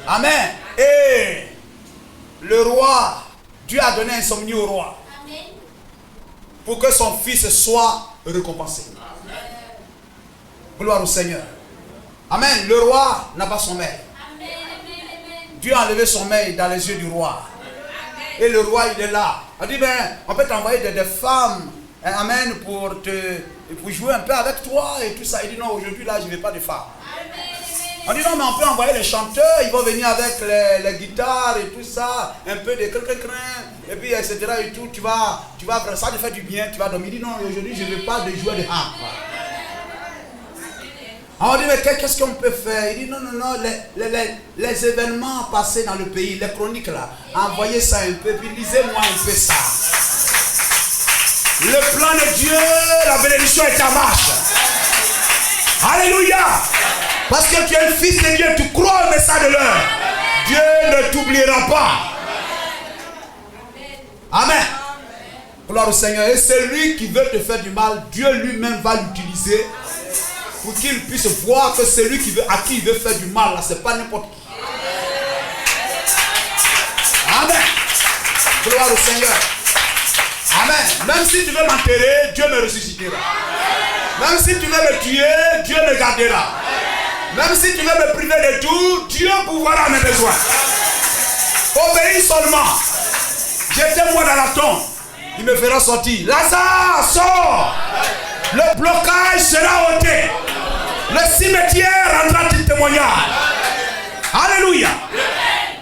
S1: Amen. Amen. Et le roi, Dieu a donné insomnie au roi. Amen. Pour que son fils soit récompensé. Amen. Gloire au Seigneur. Amen. Le roi n'a pas sommeil. Amen. Dieu a enlevé sommeil dans les yeux du roi. Amen. Et le roi, il est là. On dit, ben, on peut t'envoyer des femmes. Amen. Pour jouer un peu avec toi et tout ça. Il dit, non, aujourd'hui, là, je ne vais pas de femmes. On dit non, mais on peut envoyer les chanteurs, ils vont venir avec les guitares et tout ça, un peu de crin, et puis etc. et tout, tu vas ça te fait du bien, tu vas dormir. Il dit non, aujourd'hui je ne veux pas de jouer de harpe. On dit mais qu'est-ce qu'on peut faire? Il dit non, les événements passés dans le pays, les chroniques là, envoyez ça un peu, puis lisez-moi un peu ça. Le plan de Dieu, la bénédiction est en marche. Alléluia. Parce que tu es le fils de Dieu, tu crois au message de l'heure. Dieu ne t'oubliera pas. Amen. Gloire au Seigneur. Et celui qui veut te faire du mal, Dieu lui-même va l'utiliser pour qu'il puisse voir que celui à qui il veut faire du mal, là, ce n'est pas n'importe qui. Amen. Gloire au Seigneur. Amen. Même si tu veux m'enterrer, Dieu me ressuscitera. Même si tu veux me tuer, Dieu me gardera. Même si tu veux me priver de tout, Dieu pourvoira mes besoins. Obéis seulement. Jetez-moi dans la tombe. Il me fera sortir. Lazare, sors. Le blocage sera ôté. Le cimetière rendra du témoignage. Alléluia.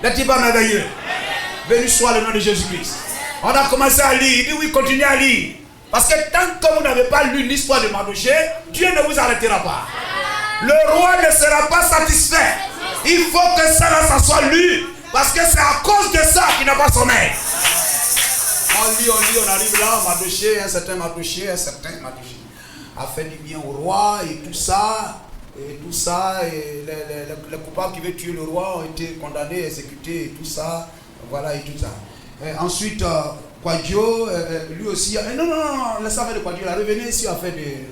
S1: N'est-il pas merveilleux? Béni soit le nom de Jésus-Christ. On a commencé à lire. Il dit oui, continuez à lire. Parce que tant que vous n'avez pas lu l'histoire de Mardochée, Dieu ne vous arrêtera pas. Le roi ne sera pas satisfait. Il faut que ça soit lu. Parce que c'est à cause de ça qu'il n'a pas sommeil. On lit, on arrive là. Mardochée, un certain Mardochée a fait du bien au roi et tout ça. Et les coupables qui veulent tuer le roi ont été condamnés, exécutés et tout ça. Voilà et tout ça. Et ensuite, Quadio, lui aussi. Non, laissez faire de Quadio. Revenez ici à faire de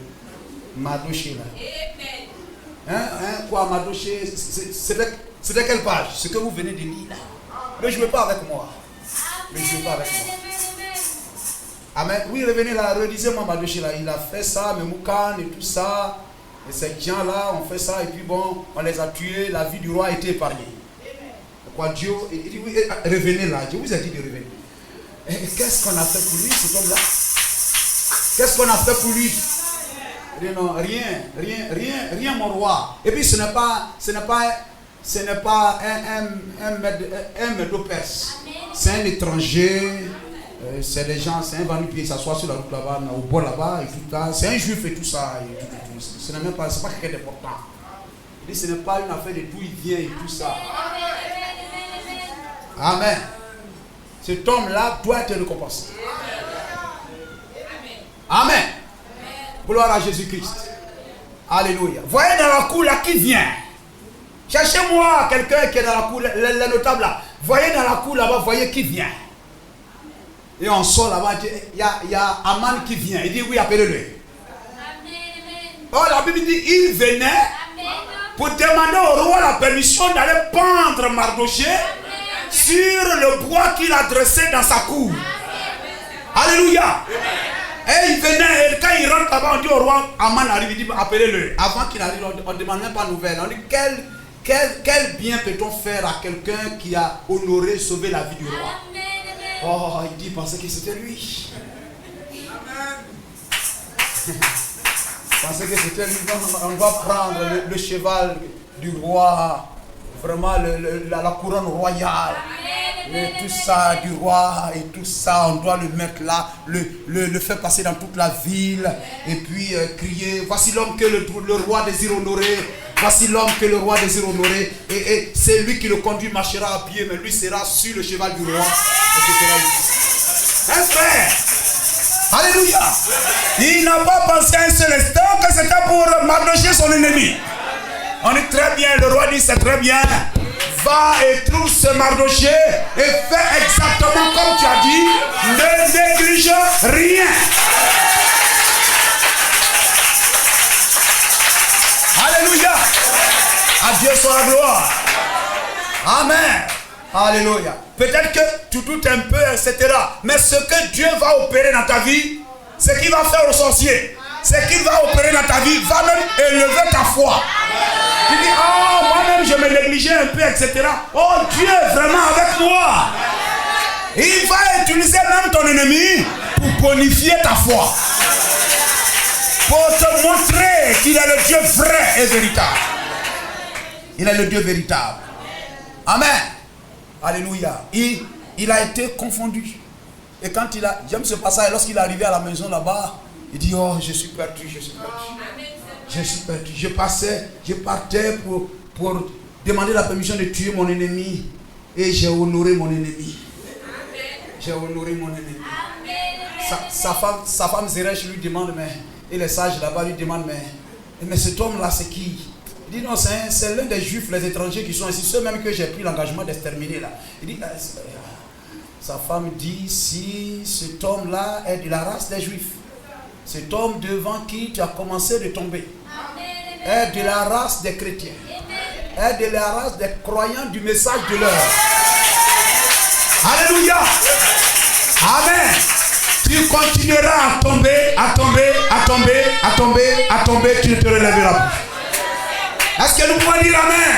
S1: Mardochée là. Quoi, Mardochée, c'était quelle page? Ce que vous venez de lire là. Ne jouez pas avec moi. Ne jouez pas avec moi. Amen. Oui, revenez là, relisez-moi Mardochée là. Il a fait ça, Memoukan et tout ça. Et ces gens-là ont fait ça. Et puis bon, on les a tués. La vie du roi a été épargnée. Quoi, Dieu, il dit oui, revenez là. Je vous ai dit de revenir. Et qu'est-ce qu'on a fait pour lui, cet homme-là? Qu'est-ce qu'on a fait pour lui? Il dit non, rien mon roi. Et puis ce n'est pas un médo perse. C'est un étranger. C'est des gens, c'est un va-nu-pied, il s'assoit sur la route là-bas, au bord là-bas, et tout ça. C'est un juif et tout ça. Et tout. Ce n'est même pas, c'est pas quelque chose d'important. Il dit, ce n'est pas une affaire de d'où il vient et tout ça. Amen. Cet homme-là doit être récompensé. Amen. Gloire à Jésus-Christ. Alléluia. Voyez dans la cour là qui vient. Cherchez-moi quelqu'un qui est dans la cour, les notables là. Voyez dans la cour là-bas, voyez qui vient. Et on sort là-bas, il y a Aman qui vient. Il dit oui, appelez-le. Oh, la Bible dit, il venait pour demander au roi la permission d'aller pendre Mardochée sur le bois qu'il a dressé dans sa cour. Alléluia. Et il venait, et quand il rentre là-bas, on dit au roi, Aman arrive, il dit appelez-le. Avant qu'il arrive, on ne demande même pas de nouvelles. On dit quel bien peut-on faire à quelqu'un qui a honoré, sauvé la vie du roi? Oh, il dit, pensait que c'était lui. Pensait que c'était lui. On va prendre le cheval du roi, vraiment la couronne royale, et tout ça du roi, et tout ça, on doit le mettre là, le faire passer dans toute la ville, et puis crier, voici l'homme que le roi désire honorer. Voici l'homme que le roi désire honorer. Et c'est lui qui le conduit, marchera à pied, mais lui sera sur le cheval du roi. Un frère. Alléluia. Il n'a pas pensé un seul instant que c'était pour Mardochée son ennemi. On dit très bien, le roi dit c'est très bien. Va et trouve ce Mardochée et fais exactement comme tu as dit. Ne néglige rien. Alléluia. À Dieu soit la gloire. Amen. Alléluia. Peut-être que tu doutes un peu, etc. Mais ce que Dieu va opérer dans ta vie, ce qu'il va faire au sorcier, ce qu'il va opérer dans ta vie, va même élever ta foi. Tu dis, oh, moi-même je me négligeais un peu, etc. Oh, Dieu est vraiment avec moi. Il va utiliser même ton ennemi pour bonifier ta foi. Pour te montrer qu'il est le Dieu vrai et véritable. Il est le Dieu véritable. Amen. Alléluia. Il a été confondu. Et quand j'aime ce passage, lorsqu'il est arrivé à la maison là-bas, il dit, oh, je suis perdu. Je suis perdu. Je partais pour demander la permission de tuer mon ennemi. Et j'ai honoré mon ennemi. J'ai honoré mon ennemi. Sa femme Zeresh lui demande, mais... Et les sages là-bas lui demandent, mais cet homme-là, c'est qui? Il dit, non, c'est l'un des juifs, les étrangers qui sont ici, ceux même que j'ai pris l'engagement d'exterminer là. Il dit, sa femme dit, si cet homme-là est de la race des juifs, cet homme devant qui tu as commencé de tomber, est de la race des chrétiens, est de la race des croyants du message de l'heure. Alléluia. Amen. Tu continueras à tomber, tu ne te relèveras plus. Est-ce que nous pouvons dire amen?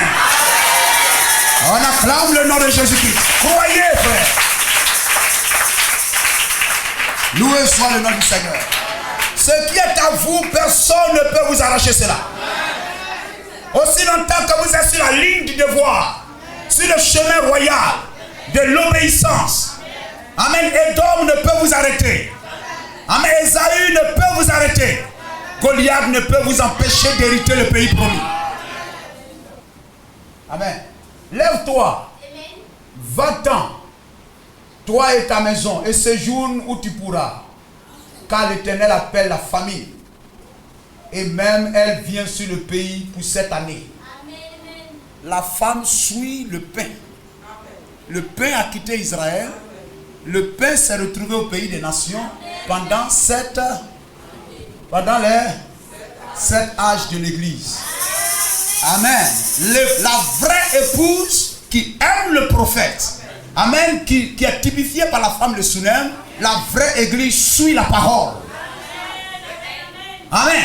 S1: On acclame le nom de Jésus-Christ. Croyez, frère. Loué soit le nom du Seigneur. Ce qui est à vous, personne ne peut vous arracher cela. Aussi longtemps que vous êtes sur la ligne du devoir, sur le chemin royal de l'obéissance, amen, Édom ne peut vous arrêter. Amen, Ésaü ne peut vous arrêter. Goliath ne peut vous empêcher d'hériter le pays promis. Amen. Lève-toi. Va-t'en. Toi et ta maison. Et séjourne où tu pourras. Car l'Éternel appelle la famine. Et même elle vient sur le pays pour cette année. La femme suit le pain. Le pain a quitté Israël. Le pain s'est retrouvé au pays des nations pendant les 7 âges de l'église. Amen. La vraie épouse qui aime le prophète. Amen. Qui est typifiée par la femme de Sunem. La vraie église suit la parole. Amen.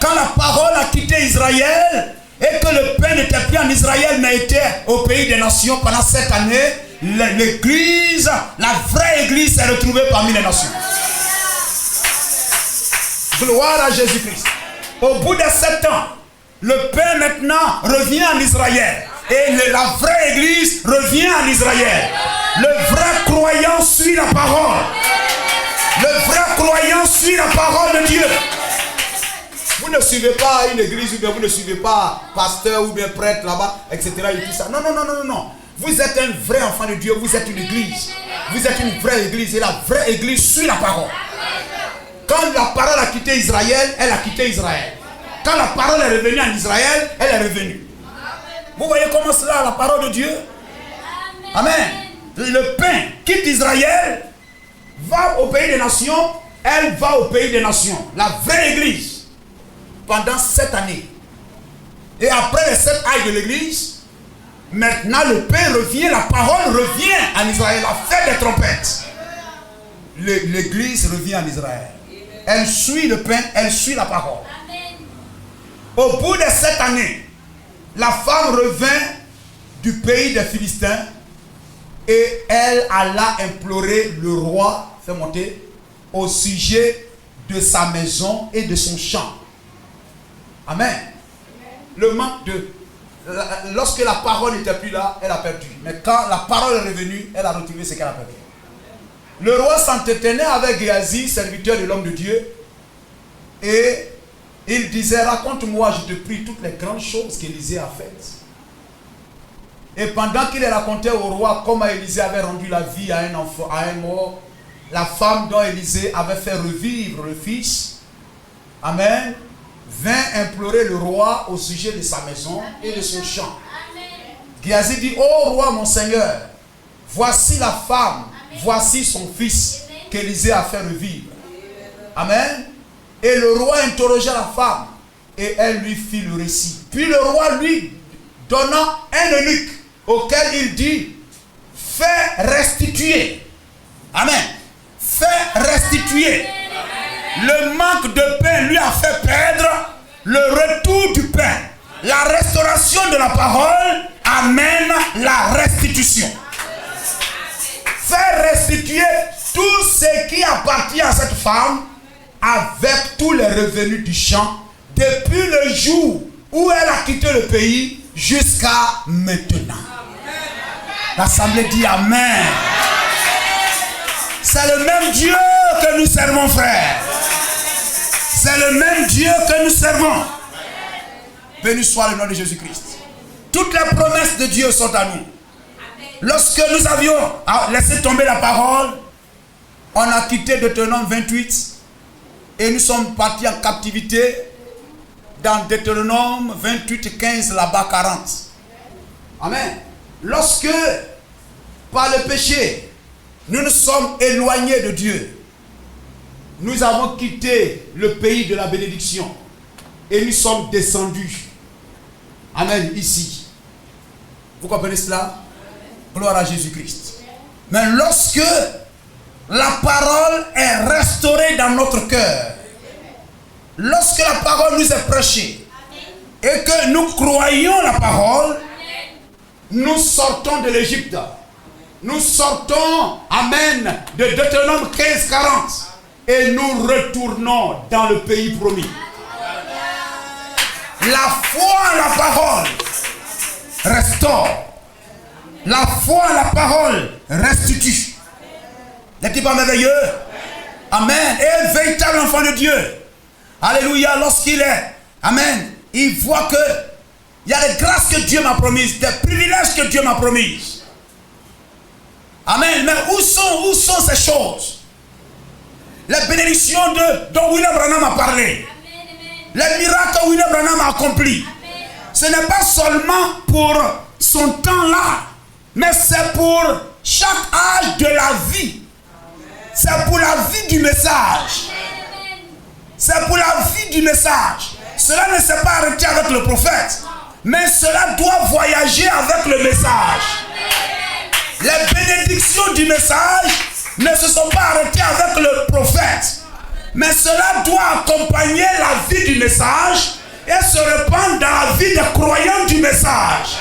S1: Quand la parole a quitté Israël et que le pain n'était plus en Israël mais était au pays des nations pendant 7 années, l'église, la vraie église s'est retrouvée parmi les nations. Gloire à Jésus-Christ. Au bout de 7 ans, le pain maintenant revient en Israël. Et la vraie église revient en Israël. Le vrai croyant suit la parole. Le vrai croyant suit la parole de Dieu. Vous ne suivez pas une église ou bien vous ne suivez pas pasteur ou bien prêtre là-bas, etc. et tout ça. Non, non, non, non, non. Vous êtes un vrai enfant de Dieu, vous êtes une église. Vous êtes une vraie église et la vraie église suit la parole. Quand la parole a quitté Israël, elle a quitté Israël. Quand la parole est revenue en Israël, elle est revenue. Vous voyez comment cela, la parole de Dieu? Amen. Le pain quitte Israël, va au pays des nations, elle va au pays des nations. La vraie église. Pendant 7 années. Et après les 7 ailles de l'église, maintenant le pain revient, la parole revient en Israël, la fête des trompettes. L'église revient en Israël. Elle suit le pain, elle suit la parole. Au bout de 7 années, la femme revint du pays des Philistins et elle alla implorer le roi, fait monter, au sujet de sa maison et de son champ. Amen. Le manque de... Lorsque la parole n'était plus là, elle a perdu. Mais quand la parole est revenue, elle a retrouvé ce qu'elle a perdu. Le roi s'entretenait avec Géasi, serviteur de l'homme de Dieu. Et il disait, raconte-moi, je te prie, toutes les grandes choses qu'Élisée a faites. Et pendant qu'il racontait au roi comment Élisée avait rendu la vie à un enfant, à un mort, la femme dont Élisée avait fait revivre le fils, amen, vint implorer le roi au sujet de sa maison et de son champ. Géasi dit, ô roi mon seigneur, voici la femme, voici son fils qu'Élisée a fait revivre. Amen. Et le roi interrogea la femme et elle lui fit le récit. Puis le roi lui donna un eunuque auquel il dit, fais restituer. Amen. Fais restituer. Le manque de pain lui a fait perdre le retour du pain. La restauration de la parole amène la restitution. Faire restituer tout ce qui appartient à cette femme avec tous les revenus du champ depuis le jour où elle a quitté le pays jusqu'à maintenant. L'assemblée dit Amen. C'est le même Dieu que nous servons, frère. C'est le même Dieu que nous servons. Béni soit le nom de Jésus-Christ. Toutes les promesses de Dieu sont à nous. Lorsque nous avions laissé tomber la parole, on a quitté Deutéronome 28 et nous sommes partis en captivité dans Deutéronome 28, 15, là-bas 40. Amen. Lorsque, par le péché, nous nous sommes éloignés de Dieu, nous avons quitté le pays de la bénédiction et nous sommes descendus. Amen, ici. Vous comprenez cela? Gloire à Jésus-Christ. Mais lorsque la parole est restaurée dans notre cœur, lorsque la parole nous est prêchée et que nous croyons la parole, nous sortons de l'Égypte. Nous sortons, amen, de Deutéronome 15, 40 et nous retournons dans le pays promis. La foi en la parole restaure. La foi en la parole restitue. N'est-il pas merveilleux? Amen. Et un véritable enfant de Dieu, alléluia, lorsqu'il est, amen, il voit que il y a des grâces que Dieu m'a promises, des privilèges que Dieu m'a promises. Amen. Mais où sont ces choses? Les bénédictions dont William Branham a parlé. Les miracles que William Branham a accomplis. Ce n'est pas seulement pour son temps là, mais c'est pour chaque âge de la vie. C'est pour la vie du message. C'est pour la vie du message. Cela ne s'est pas arrêté avec le prophète, mais cela doit voyager avec le message. Les bénédictions du message ne se sont pas arrêtées avec le prophète, mais cela doit accompagner la vie du message et se répandre dans la vie des croyants du message.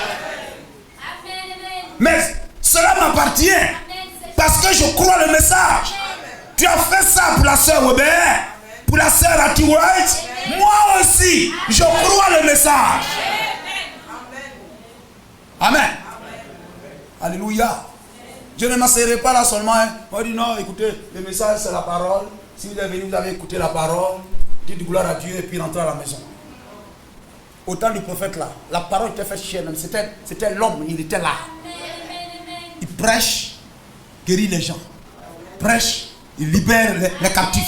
S1: Mais cela m'appartient parce que je crois le message. Tu as fait ça pour la sœur Weber, Pour la sœur Hattie White, moi aussi, je crois le message. Amen. Alléluia. Je ne m'asserai pas là seulement. On dit non, écoutez, le message c'est la parole. Si vous êtes venu, vous avez écouté la parole. Dites gloire à Dieu et puis rentrez à la maison. Au temps du prophète là, la parole était faite chez l'homme. C'était l'homme, il était là. Il prêche, guérit les gens. Prêche, il libère les captifs.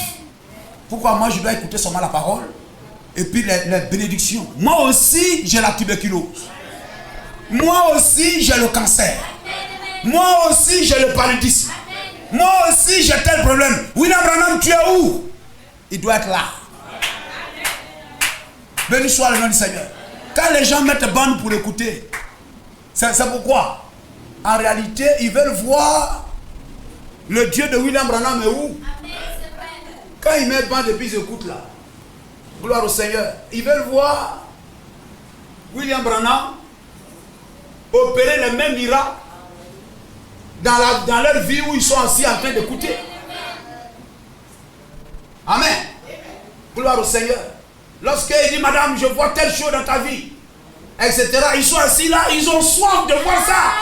S1: Pourquoi moi je dois écouter seulement la parole? Et puis les bénédictions. Moi aussi j'ai la tuberculose. Moi aussi j'ai le cancer. Moi aussi j'ai le paludisme. Moi aussi j'ai tel problème. William Branham, tu es où? Il doit être là. Béni soit le nom du Seigneur. Quand les gens mettent bande pour écouter, c'est pourquoi en réalité ils veulent voir le Dieu de William Branham est où? Quand ils mettent bande et puis ils écoutent là, gloire au Seigneur, ils veulent voir William Branham opérer les mêmes miracles dans leur vie où ils sont assis en train d'écouter. Amen. Gloire au Seigneur. Lorsqu'il dit, madame, je vois telle chose dans ta vie, etc., ils sont assis là, ils ont soif de voir ça.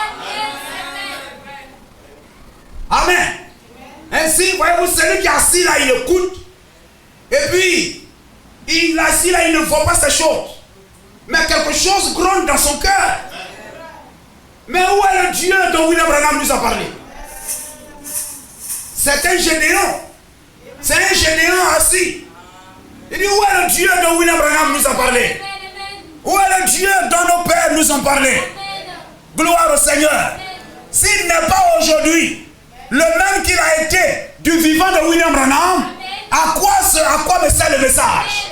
S1: Amen. Ainsi, voyez-vous, celui qui est assis là, il écoute. Et puis, il est assis là, il ne voit pas ces choses. Mais quelque chose gronde dans son cœur. Mais où est le Dieu dont William Branham nous a parlé? C'est un gédéon. C'est un gédéon assis. Il dit, où est le Dieu dont William Branham nous a parlé? Où est le Dieu dont nos pères nous ont parlé? Gloire au Seigneur. S'il n'est pas aujourd'hui le même qu'il a été du vivant de William Branham, à quoi me sert le message?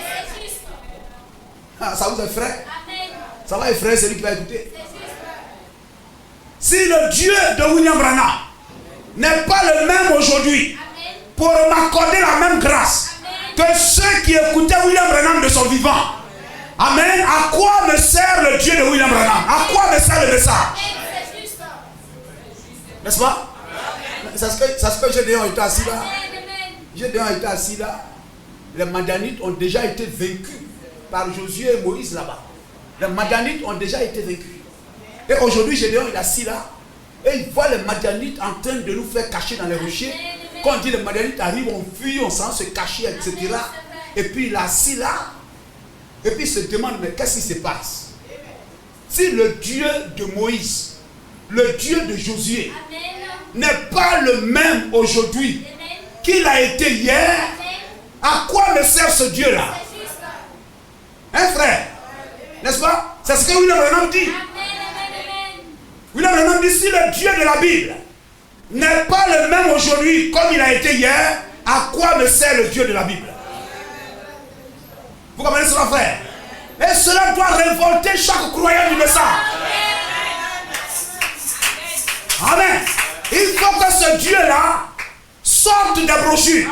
S1: Ah, ça vous effraie? Ça va effrayer celui qui va écouter. Si le Dieu de William Branham n'est pas le même aujourd'hui pour m'accorder la même grâce que ceux qui écoutaient William Branham de son vivant, amen, à quoi me sert le Dieu de William Branham? À quoi me sert le message? N'est-ce pas? C'est ce que Gédéon était assis là. Gédéon était assis là. Les Madianites ont déjà été vaincus par Josué et Moïse là-bas. Les Madianites ont déjà été vaincus. Et aujourd'hui, Gédéon est assis là. Et il voit les Madianites en train de nous faire cacher dans les rochers. Quand on dit les Madianites arrivent, on fuit, on s'en se cacher, etc. Et puis il est assis là. Et puis il se demande, mais qu'est-ce qui se passe? Si le Dieu de Moïse, le Dieu de Josué, n'est pas le même aujourd'hui qu'il a été hier, à quoi me sert ce Dieu-là? Hein, frère? N'est-ce pas? C'est ce que William Branham dit. William Branham dit, si le Dieu de la Bible n'est pas le même aujourd'hui comme il a été hier, à quoi me sert le Dieu de la Bible? Vous comprenez cela, frère? Et cela doit révolter chaque croyant du message. Amen. Il faut que ce Dieu-là sorte des brochures,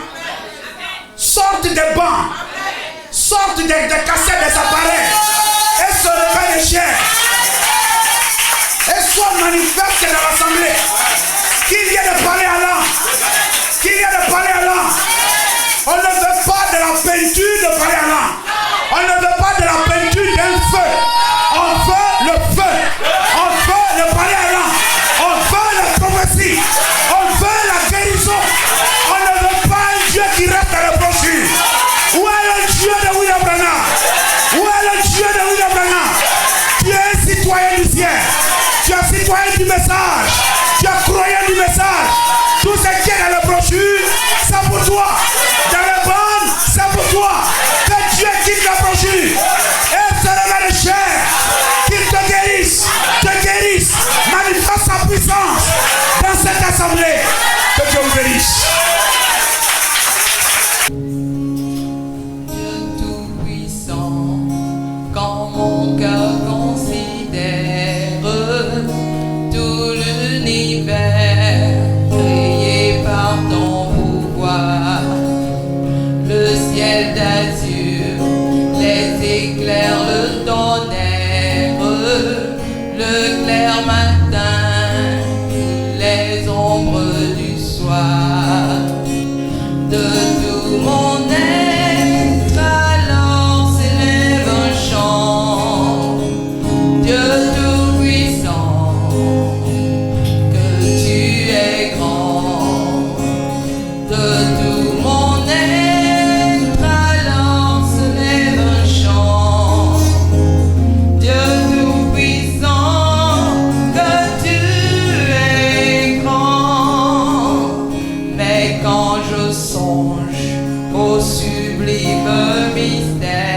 S1: sorte des bancs, sorte des cassettes, des appareils, et se réveille les chairs, et soit manifeste dans l'assemblée. Qu'il y ait de parler à l'âme, qu'il y ait de parler à l'âme. On ne veut pas de la peinture de parler à l'âme. On ne veut pas de la peinture d'un feu. On veut le feu. On veut le parler à l'âme. On veut la prophétie. On veut la guérison. On ne veut pas un Dieu qui reste dans les brochures. Où est le Dieu de William Branham? Où est le Dieu de William Branham? Tu es un citoyen du ciel. Tu es un citoyen du message. Tu es croyant du message. Tout ce qui est dans les brochures, c'est pour toi. Dans les bancs,
S2: wasted.